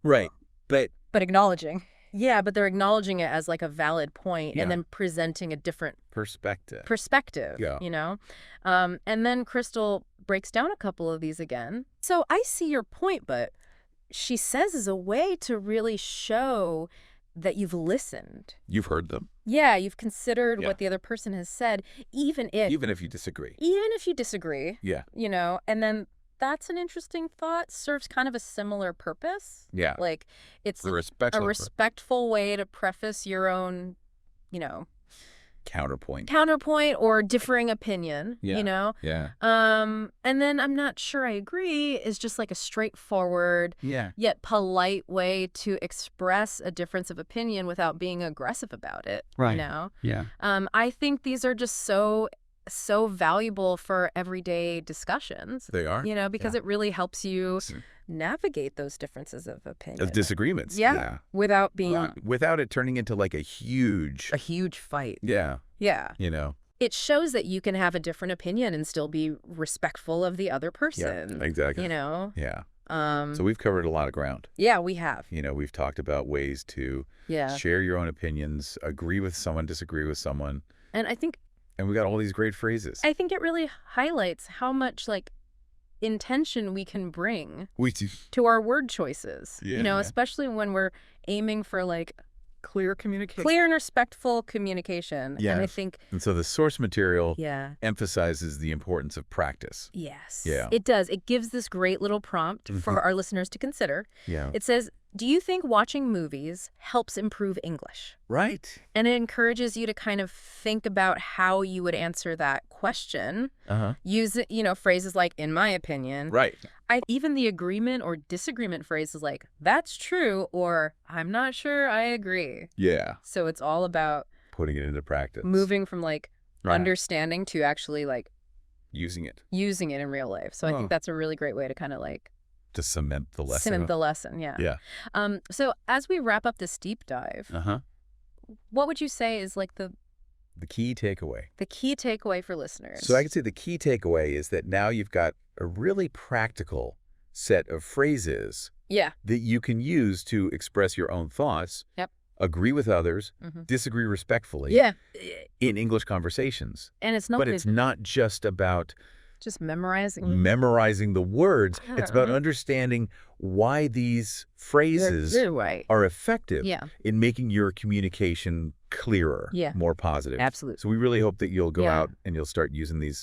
Right. But but acknowledging. Yeah, but they're acknowledging it as like a valid point Yeah. and then presenting a different perspective. perspective, Yeah. you know? And then Krystal breaks down a couple of these again. So I see your point, but she says is a way to really show that you've listened. You've heard them. Yeah, you've considered Yeah. what the other person has said, even if you disagree. you disagree, Yeah. you know, and then that's an interesting thought, serves kind of a similar purpose. Yeah. Like it's The a respectful respectful way to preface your own, you know, counterpoint. or differing opinion, Yeah. you know? Yeah. And then I'm not sure I agree is just like a straightforward Yeah. yet polite way to express a difference of opinion without being aggressive about it, Right. you know? Yeah. I think these are just so valuable for everyday discussions, They are. you know, because Yeah. it really helps you So- navigate those differences of opinion. Of disagreements. Yeah. Without being Without it turning into like a huge. a huge fight. Yeah. Yeah. You know. It shows that you can have a different opinion and still be respectful of the other person. Yeah. Exactly. You know? Yeah. So So we've covered a lot of ground. yeah, we have. You know, we've talked about ways to Yeah. share your own opinions, agree with someone, disagree with someone, And I think and we got all these great phrases. it really highlights how much like intention we can bring We do. to our word choices. Yeah, you know, yeah. especially when we're aiming for like clear communication. Clear and respectful communication. Yes. And I think, And so the source material yeah. emphasizes the importance of practice. Yes. Yeah. It does. It gives this great little prompt Mhm. for our listeners to consider. Yeah. It says, do you think watching movies helps improve English? Right. And it encourages you to kind of think about how you would answer that question. Uh-huh. Use, phrases like, in my opinion. Right. Even the agreement or disagreement phrases like, that's true, or I'm not sure I agree. Yeah. So it's all about Putting it into practice. moving from Right. understanding to actually Using it. using it in real life. So I think that's a really great way to kind of To cement the lesson. cement the lesson. Yeah. Yeah. So as we wrap up this deep dive, Uh-huh. what would you say is The key takeaway. the key takeaway for listeners? So I could say the key takeaway is that now you've got a really practical set of phrases Yeah. that you can use to express your own thoughts, Yep. agree with others, Mhm. disagree respectfully Yeah. in English conversations. And it's not But it's not just about just memorizing. memorizing the words. It's about Uh-huh. understanding why these phrases You're right. are effective Yeah. in making your communication clearer, Yeah. more positive. Absolutely. So we really hope that you'll go Yeah. out and you'll start using these,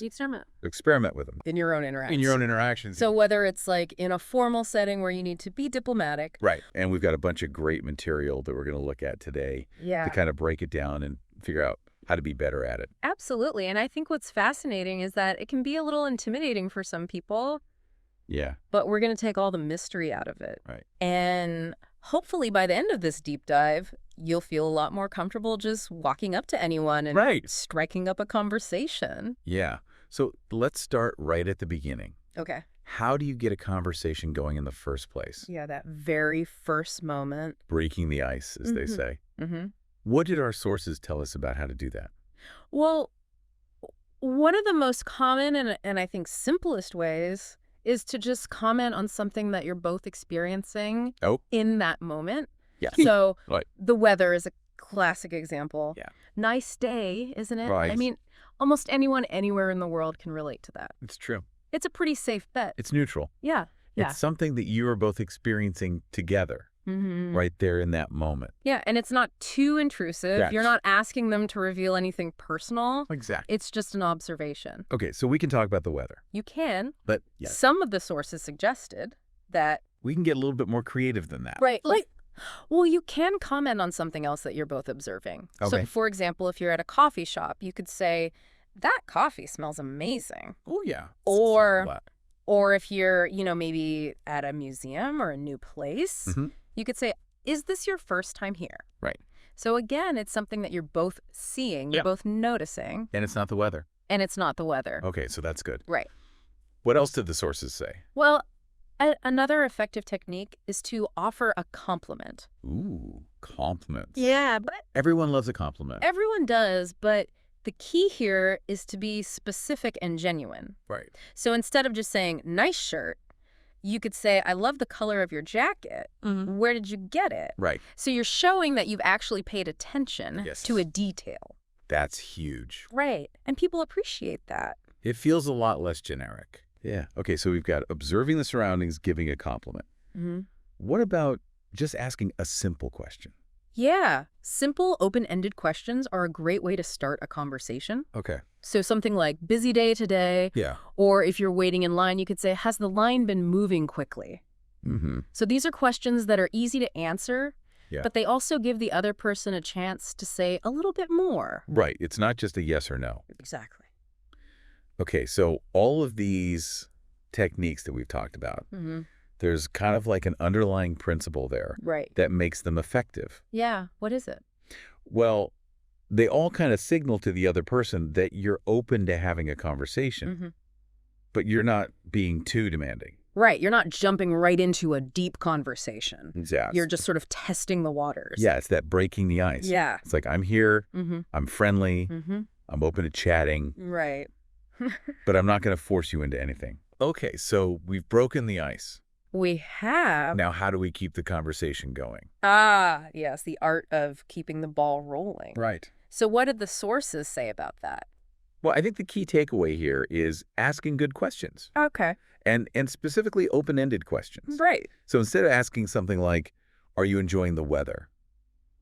Experiment with them. in your own interactions. In your own interactions. So whether it's in a formal setting where you need to be diplomatic. Right. And we've got a bunch of great material that we're going to look at today Yeah. to kind of break it down and figure out how to be better at it. Absolutely. And I think what's fascinating is that it can be a little intimidating for some people, Yeah. but we're going to take all the mystery out of it. Right. And hopefully by the end of this deep dive, you'll feel a lot more comfortable just walking up to anyone and Right. striking up a conversation. Yeah. So let's start right at the beginning. Okay. How do you get a conversation going in the first place? Yeah, that very first moment. Breaking the ice, as they Mhm. say. Mm-hmm. What did our sources tell us about how to do that? Well, one of the most common and I think simplest ways is to just comment on something that you're both experiencing in that moment. Yeah. So Right. the weather is a classic example. Yeah. Nice day, isn't it? Right. I mean, almost anyone anywhere in the world can relate to that. It's true. It's a pretty safe bet. It's neutral. Yeah. Yeah. It's something that you are both experiencing together Mm-hmm. right there in that moment. Yeah, and it's not too intrusive. Yes. You're not asking them to reveal anything personal. Exactly. It's just an observation. Okay, so we can talk about the weather. You can. But yes, Some of the sources suggested that. we can get a little bit more creative than that. Right. Well, you can comment on something else that you're both observing. Okay. So, for example, if you're at a coffee shop, you could say, that coffee smells amazing. Oh, yeah. Or if you're, maybe at a museum or a new place, Mhm. you could say, is this your first time here? Right. So again, it's something that you're both seeing, you're Yeah. both noticing, And it's not the weather. and it's not the weather. Okay, so that's good. Right. What else did the sources say? Well, another effective technique is to offer a compliment. Ooh, compliments. Yeah, but Everyone loves a compliment. everyone does, but the key here is to be specific and genuine. Right. So instead of just saying, nice shirt, you could say, I love the color of your jacket. Where did you get it? Right. So you're showing that you've actually paid attention Yes. to a detail. That's huge. Right. And people appreciate that. It feels a lot less generic. Yeah. Okay, so we've got observing the surroundings, giving a compliment. Mm-hmm. What about just asking a simple question? Yeah. Simple, open-ended questions are a great way to start a conversation. Okay. So something like, busy day today. Yeah. Or if you're waiting in line, you could say, has the line been moving quickly? Mm-hmm. So these are questions that are easy to answer, Yeah. but they also give the other person a chance to say a little bit more. Right. It's not just a yes or no. Exactly. Okay, so all of these techniques that we've talked about, Mm-hmm. there's kind of like an underlying principle there Right. that makes them effective. Yeah. What is it? Well, they all kind of signal to the other person that you're open to having a conversation, Mm-hmm. but you're not being too demanding. Right. You're not jumping right into a deep conversation. Yeah. You're just sort of testing the waters. Yeah, it's that breaking the ice. Yeah. It's like, I'm here, Mm-hmm. I'm friendly, Mm-hmm. I'm open to chatting, Right. but I'm not going to force you into anything. Okay, so we've broken the ice. We have. Now, how do we keep the conversation going? Ah, yes, the art of keeping the ball rolling. Right. So what did the sources say about that? Well, I think the key takeaway here is asking good questions Okay. and specifically open-ended questions. Right. So instead of asking something like, are you enjoying the weather?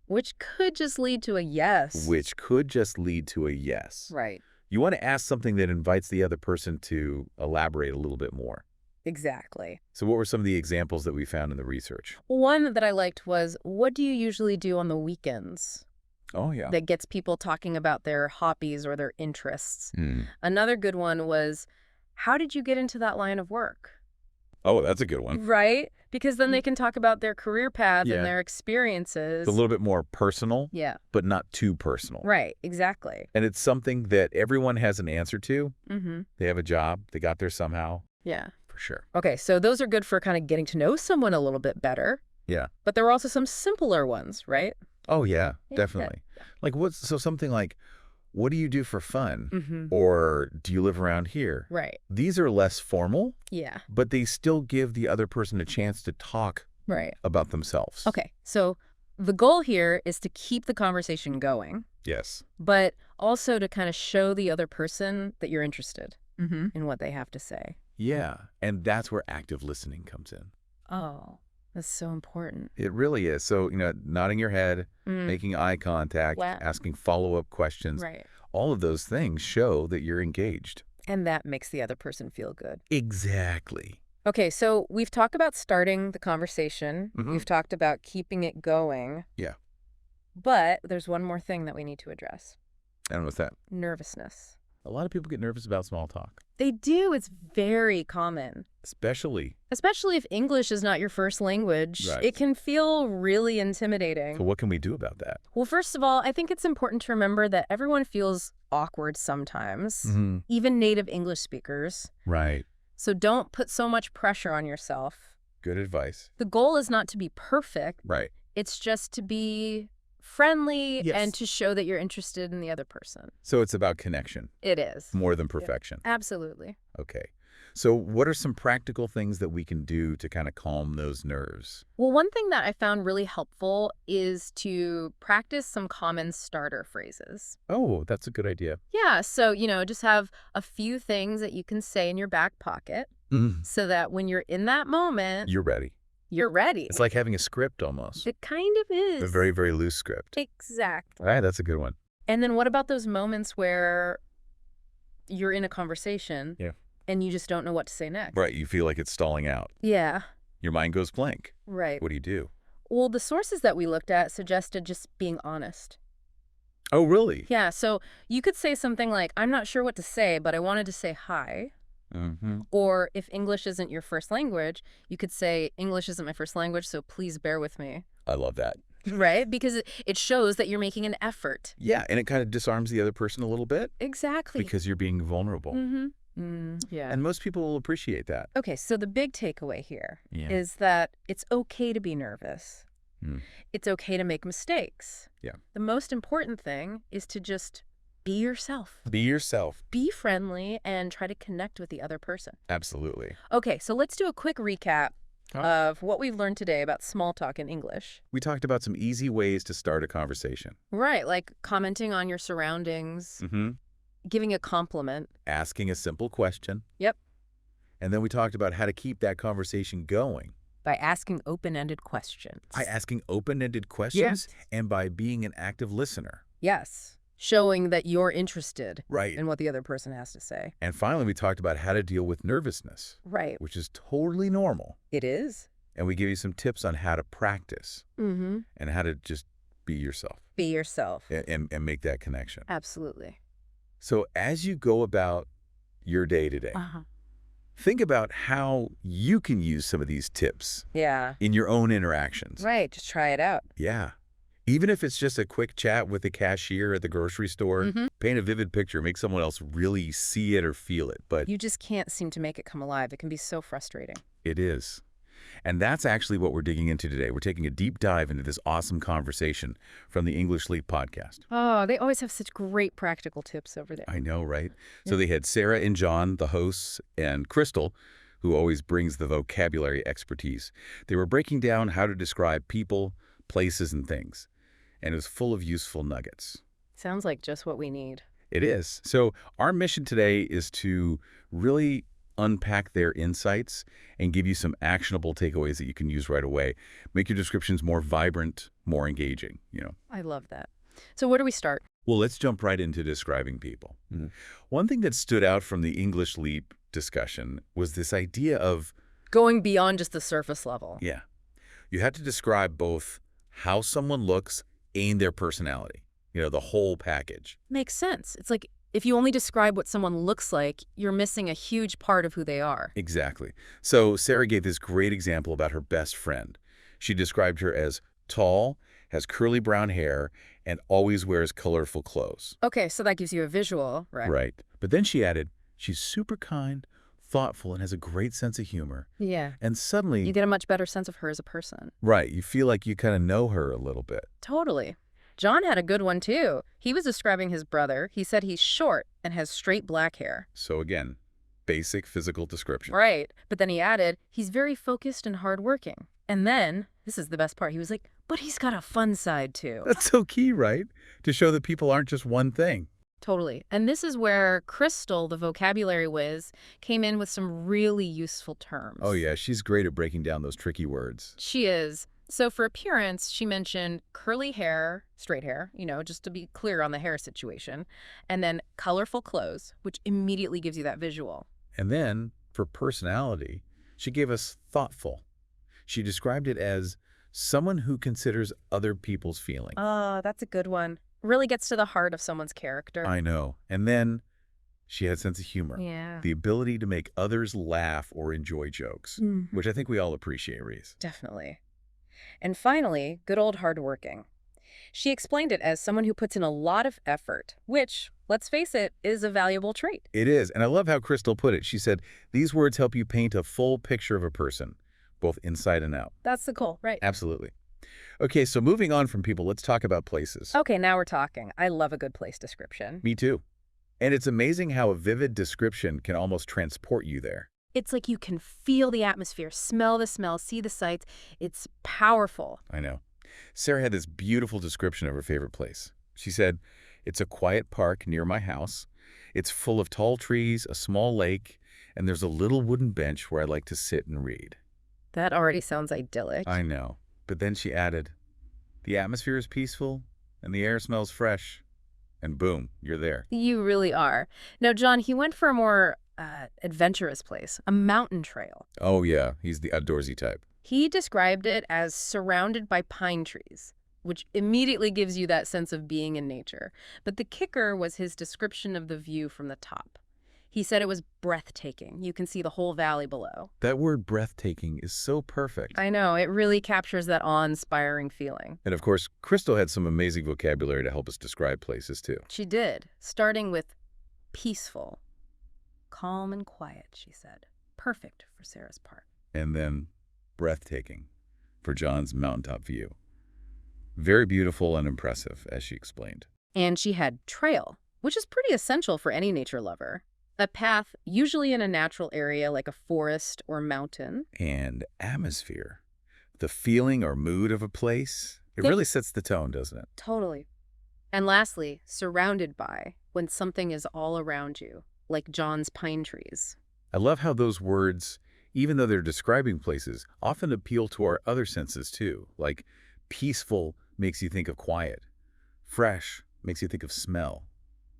Which could just lead to a yes. which could just lead to a yes. Right. You want to ask something that invites the other person to elaborate a little bit more. Exactly. So what were some of the examples that we found in the research? One that I liked was, what do you usually do on the weekends? Oh, yeah. That gets people talking about their hobbies or their interests. Hmm. Another good one was, how did you get into that line of work? Oh, that's a good one. Right? Because then they can talk about their career path Yeah. and their experiences. It's a little bit more personal, Yeah. but not too personal. Right. Exactly. And it's something that everyone has an answer to. Mm-hmm. They have a job. They got there somehow. Yeah. For sure. Okay, so those are good for kind of getting to know someone a little bit better. Yeah. But there are also some simpler ones, right? Oh, yeah, Yeah. definitely. Like something like, what do you do for fun? Mm-hmm. Or do you live around here? Right. These are less formal, Yeah. but they still give the other person a chance to talk Right. about themselves. Okay, so the goal here is to keep the conversation going, Yes. but also to kind of show the other person that you're interested in what they have to say. Yeah. And that's where active listening comes in. Oh, that's so important. It really is. So, nodding your head, making eye contact, Wow. asking follow-up questions, Right. all of those things show that you're engaged. And that makes the other person feel good. Exactly. Okay, so we've talked about starting the conversation. Mhm. We've talked about keeping it going. Yeah. But there's one more thing that we need to address. And what's that? Nervousness. A lot of people get nervous about small talk, They do. It's very common. especially. Especially if English is not your first language. Right. It can feel really intimidating. So what can we do about that? Well, first of all, I think it's important to remember that everyone feels awkward sometimes, Mm-hmm. even native English speakers. Right. So don't put so much pressure on yourself. Good advice. The goal is not to be perfect. Right. It's just to be friendly Yes. and to show that you're interested in the other person. So it's about connection It is. more than perfection. Absolutely. Okay. So what are some practical things that we can do to kind of calm those nerves? Well, one thing that I found really helpful is to practice some common starter phrases. Oh, that's a good idea. Yeah, so, just have a few things that you can say in your back pocket so that when you're in that moment, You're ready. you're ready. It's like having a script almost. It kind of is. A very, very loose script. Exactly. All right, that's a good one. And then what about those moments where you're in a conversation Yeah. and you just don't know what to say next? Right, you feel like it's stalling out. Yeah, Your mind goes blank. right. What do you do? Well, the sources that we looked at suggested just being honest. Oh, really? Yeah, so you could say something like, I'm not sure what to say, but I wanted to say hi. Mm-hmm. Or if English isn't your first language, you could say, English isn't my first language, so please bear with me. I love that. Right? Because it shows that you're making an effort. Yeah, and it kind of disarms the other person a little bit Exactly. because you're being vulnerable. Yeah. And most people will appreciate that. Okay, so the big takeaway here Yeah. is that it's okay to be nervous. Hmm. It's okay to make mistakes. Yeah. The most important thing is to just be yourself. Be yourself. Be friendly and try to connect with the other person. Absolutely. Okay, so let's do a quick recap Huh? of what we've learned today about small talk in English. We talked about some easy ways to start a conversation. Right, like commenting on your surroundings, Mm-hmm. giving a compliment. Asking a simple question. Yep. And then we talked about how to keep that conversation going By asking open-ended questions. by asking open-ended questions and by being an active listener. Yes. Showing that you're interested Right. in what the other person has to say. And finally, we talked about how to deal with nervousness, Right. which is totally normal. It is. And we give you some tips on how to practice Mm-hmm. and how to just be yourself Be yourself. and make that connection. Absolutely. So as you go about your day today, Uh-huh. think about how you can use some of these tips Yeah. in your own interactions. Right. Just try it out. Yeah. Even if it's just a quick chat with the cashier at the grocery store, Mhm. paint a vivid picture, make someone else really see it or feel it. But You just can't seem to make it come alive. It can be so frustrating. it is. And that's actually what we're digging into today. We're taking a deep dive into this awesome conversation from the English Leap podcast. Oh, they always have such great practical tips over there. I know, right? So they had Sarah and John, the hosts, and Krystal, who always brings the vocabulary expertise. They were breaking down how to describe people, places, and things. And it was full of useful nuggets. Sounds like just what we need. It is. So our mission today is to really unpack their insights and give you some actionable takeaways that you can use right away. Make your descriptions more vibrant, more engaging. I love that. So where do we start? Well, let's jump right into describing people. One thing that stood out from the English Leap discussion was this idea of, Going beyond just the surface level. yeah, you had to describe both how someone looks and their personality, the whole package. Makes sense. It's like if you only describe what someone looks like, you're missing a huge part of who they are. Exactly. So Sarah gave this great example about her best friend. She described her as tall, has curly brown hair, and always wears colorful clothes. Okay, so that gives you a visual, right? Right. But then she added, she's super kind, thoughtful, and has a great sense of humor. Yeah. And suddenly, You get a much better sense of her as a person. right, you feel like you kind of know her a little bit. Totally. John had a good one, too. He was describing his brother. He said he's short and has straight black hair. So again, basic physical description. Right. But then he added, he's very focused and hardworking. And then, this is the best part, he was like, but he's got a fun side, too. That's so key, right? To show that people aren't just one thing. Totally. And this is where Krystal, the vocabulary whiz, came in with some really useful terms. Oh yeah, she's great at breaking down those tricky words. She is. So for appearance, she mentioned curly hair, straight hair, just to be clear on the hair situation, and then colorful clothes, which immediately gives you that visual. And then, for personality, she gave us thoughtful. She described it as someone who considers other people's feelings. Oh, that's a good one. Really gets to the heart of someone's character. I know. And then she had a sense of humor. Yeah. The ability to make others laugh or enjoy jokes, which I think we all appreciate, Reese. Definitely. And finally, good old hardworking. She explained it as someone who puts in a lot of effort, which, let's face it, is a valuable trait. It is. And I love how Krystal put it. She said, these words help you paint a full picture of a person, both inside and out. That's the goal, right? Absolutely. Okay, so moving on from people, let's talk about places. Okay, now we're talking. I love a good place description. Me too. And it's amazing how a vivid description can almost transport you there. It's like you can feel the atmosphere, smell the smell, see the sights. It's powerful. I know. Sarah had this beautiful description of her favorite place. She said, it's a quiet park near my house. It's full of tall trees, a small lake, and there's a little wooden bench where I like to sit and read. That already sounds idyllic. I know. But then she added, the atmosphere is peaceful and the air smells fresh. And boom, you're there. You really are. Now, John, he went for a more adventurous place, a mountain trail. Oh yeah, he's the outdoorsy type. He described it as surrounded by pine trees, which immediately gives you that sense of being in nature. But the kicker was his description of the view from the top. He said it was breathtaking. You can see the whole valley below. That word breathtaking is so perfect. I know, it really captures that awe-inspiring feeling. And of course, Krystal had some amazing vocabulary to help us describe places too. She did, starting with peaceful. Calm and quiet, she said. Perfect for Sarah's part. And then breathtaking for John's mountaintop view. Very beautiful and impressive, as she explained. And she had trail, which is pretty essential for any nature lover. A path, usually in a natural area like a forest or mountain. And atmosphere. The feeling or mood of a place. It really sets the tone, doesn't it? Totally. And lastly, surrounded by, when something is all around you, like John's pine trees. I love how those words, even though they're describing places, often appeal to our other senses too. Like peaceful makes you think of quiet. Fresh makes you think of smell.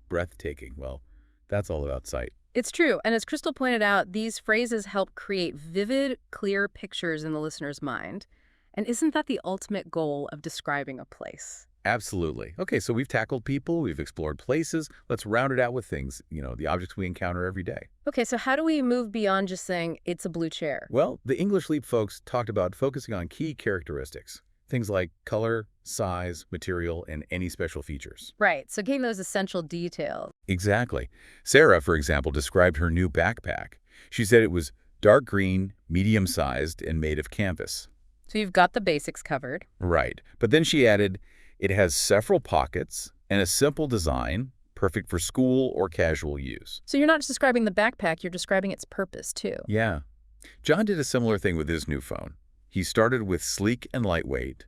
Breathtaking, well, that's all about sight. It's true. And as Krystal pointed out, these phrases help create vivid, clear pictures in the listener's mind. And isn't that the ultimate goal of describing a place? Absolutely. Okay, so we've tackled people, we've explored places. Let's round it out with things, the objects we encounter every day. Okay, so how do we move beyond just saying it's a blue chair? Well, the English Leap folks talked about focusing on key characteristics. Things like color, size, material, and any special features. Right, so getting those essential details. Exactly. Sarah, for example, described her new backpack. She said it was dark green, medium-sized, and made of canvas. So you've got the basics covered. Right. But then she added, it has several pockets and a simple design, perfect for school or casual use. So you're not just describing the backpack, you're describing its purpose, too. Yeah. John did a similar thing with his new phone. He started with sleek and lightweight,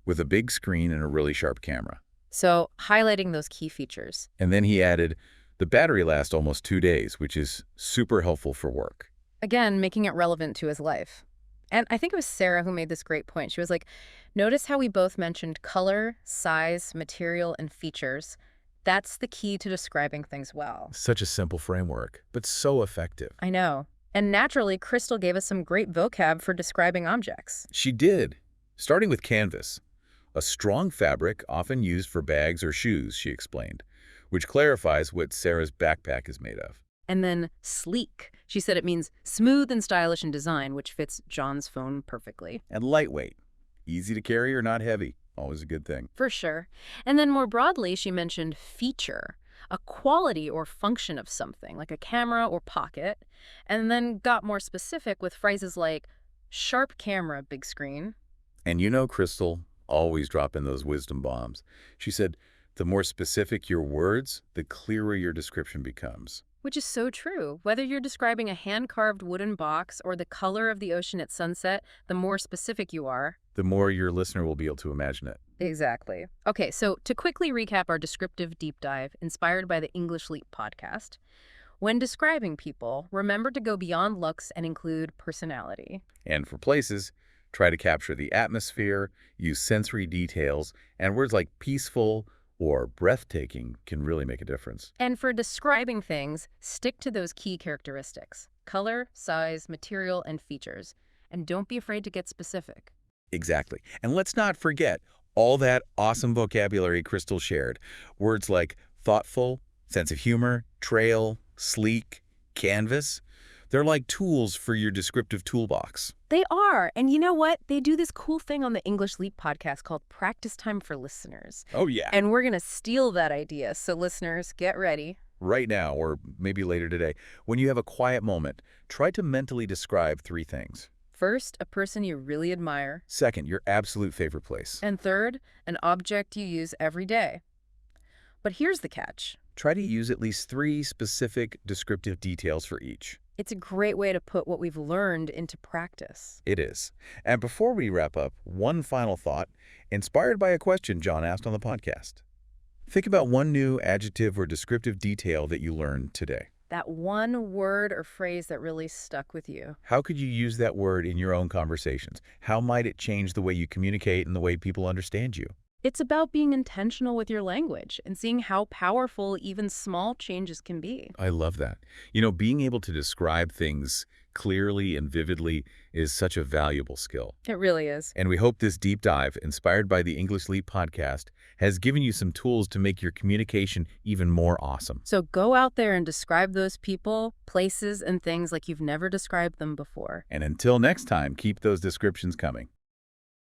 with a big screen and a really sharp camera. So highlighting those key features. And then he added, the battery lasts almost 2 days, which is super helpful for work. Again, making it relevant to his life. And I think it was Sarah who made this great point. She was like, notice how we both mentioned color, size, material, and features. That's the key to describing things well. Such a simple framework, but so effective. I know. And naturally, Krystal gave us some great vocab for describing objects. She did. Starting with canvas. A strong fabric often used for bags or shoes, she explained, which clarifies what Sarah's backpack is made of. And then sleek. She said it means smooth and stylish in design, which fits John's phone perfectly. And lightweight. Easy to carry or not heavy. Always a good thing. For sure. And then more broadly, she mentioned feature, a quality or function of something, like a camera or pocket, and then got more specific with phrases like sharp camera, big screen. And you know, Krystal always drop in those wisdom bombs. She said, the more specific your words, the clearer your description becomes. Which is so true. Whether you're describing a hand-carved wooden box or the color of the ocean at sunset, the more specific you are, The more your listener will be able to imagine it. Exactly. Okay, so to quickly recap our descriptive deep dive inspired by the English Leap podcast, when describing people, remember to go beyond looks and include personality. And for places, try to capture the atmosphere, use sensory details, and words like peaceful or breathtaking can really make a difference. And for describing things, stick to those key characteristics: color, size, material, and features. And don't be afraid to get specific. Exactly. And let's not forget all that awesome vocabulary Krystal shared. Words like thoughtful, sense of humor, trail, sleek, canvas. They're like tools for your descriptive toolbox. They are. And you know what? They do this cool thing on the English Leap podcast called Practice Time for Listeners. Oh, yeah. And we're going to steal that idea. So listeners, get ready. Right now, or maybe later today, when you have a quiet moment, try to mentally describe 3 things. First, a person you really admire. Second, your absolute favorite place. And third, an object you use every day. But here's the catch. Try to use at least 3 specific descriptive details for each. It's a great way to put what we've learned into practice. It is. And before we wrap up, one final thought, inspired by a question John asked on the podcast. Think about one new adjective or descriptive detail that you learned today. That one word or phrase that really stuck with you. How could you use that word in your own conversations? How might it change the way you communicate and the way people understand you? It's about being intentional with your language and seeing how powerful even small changes can be. I love that. You know, being able to describe things clearly and vividly is such a valuable skill. It really is. And we hope this deep dive, inspired by the English Leap podcast, has given you some tools to make your communication even more awesome. So go out there and describe those people, places, and things like you've never described them before. And until next time, keep those descriptions coming.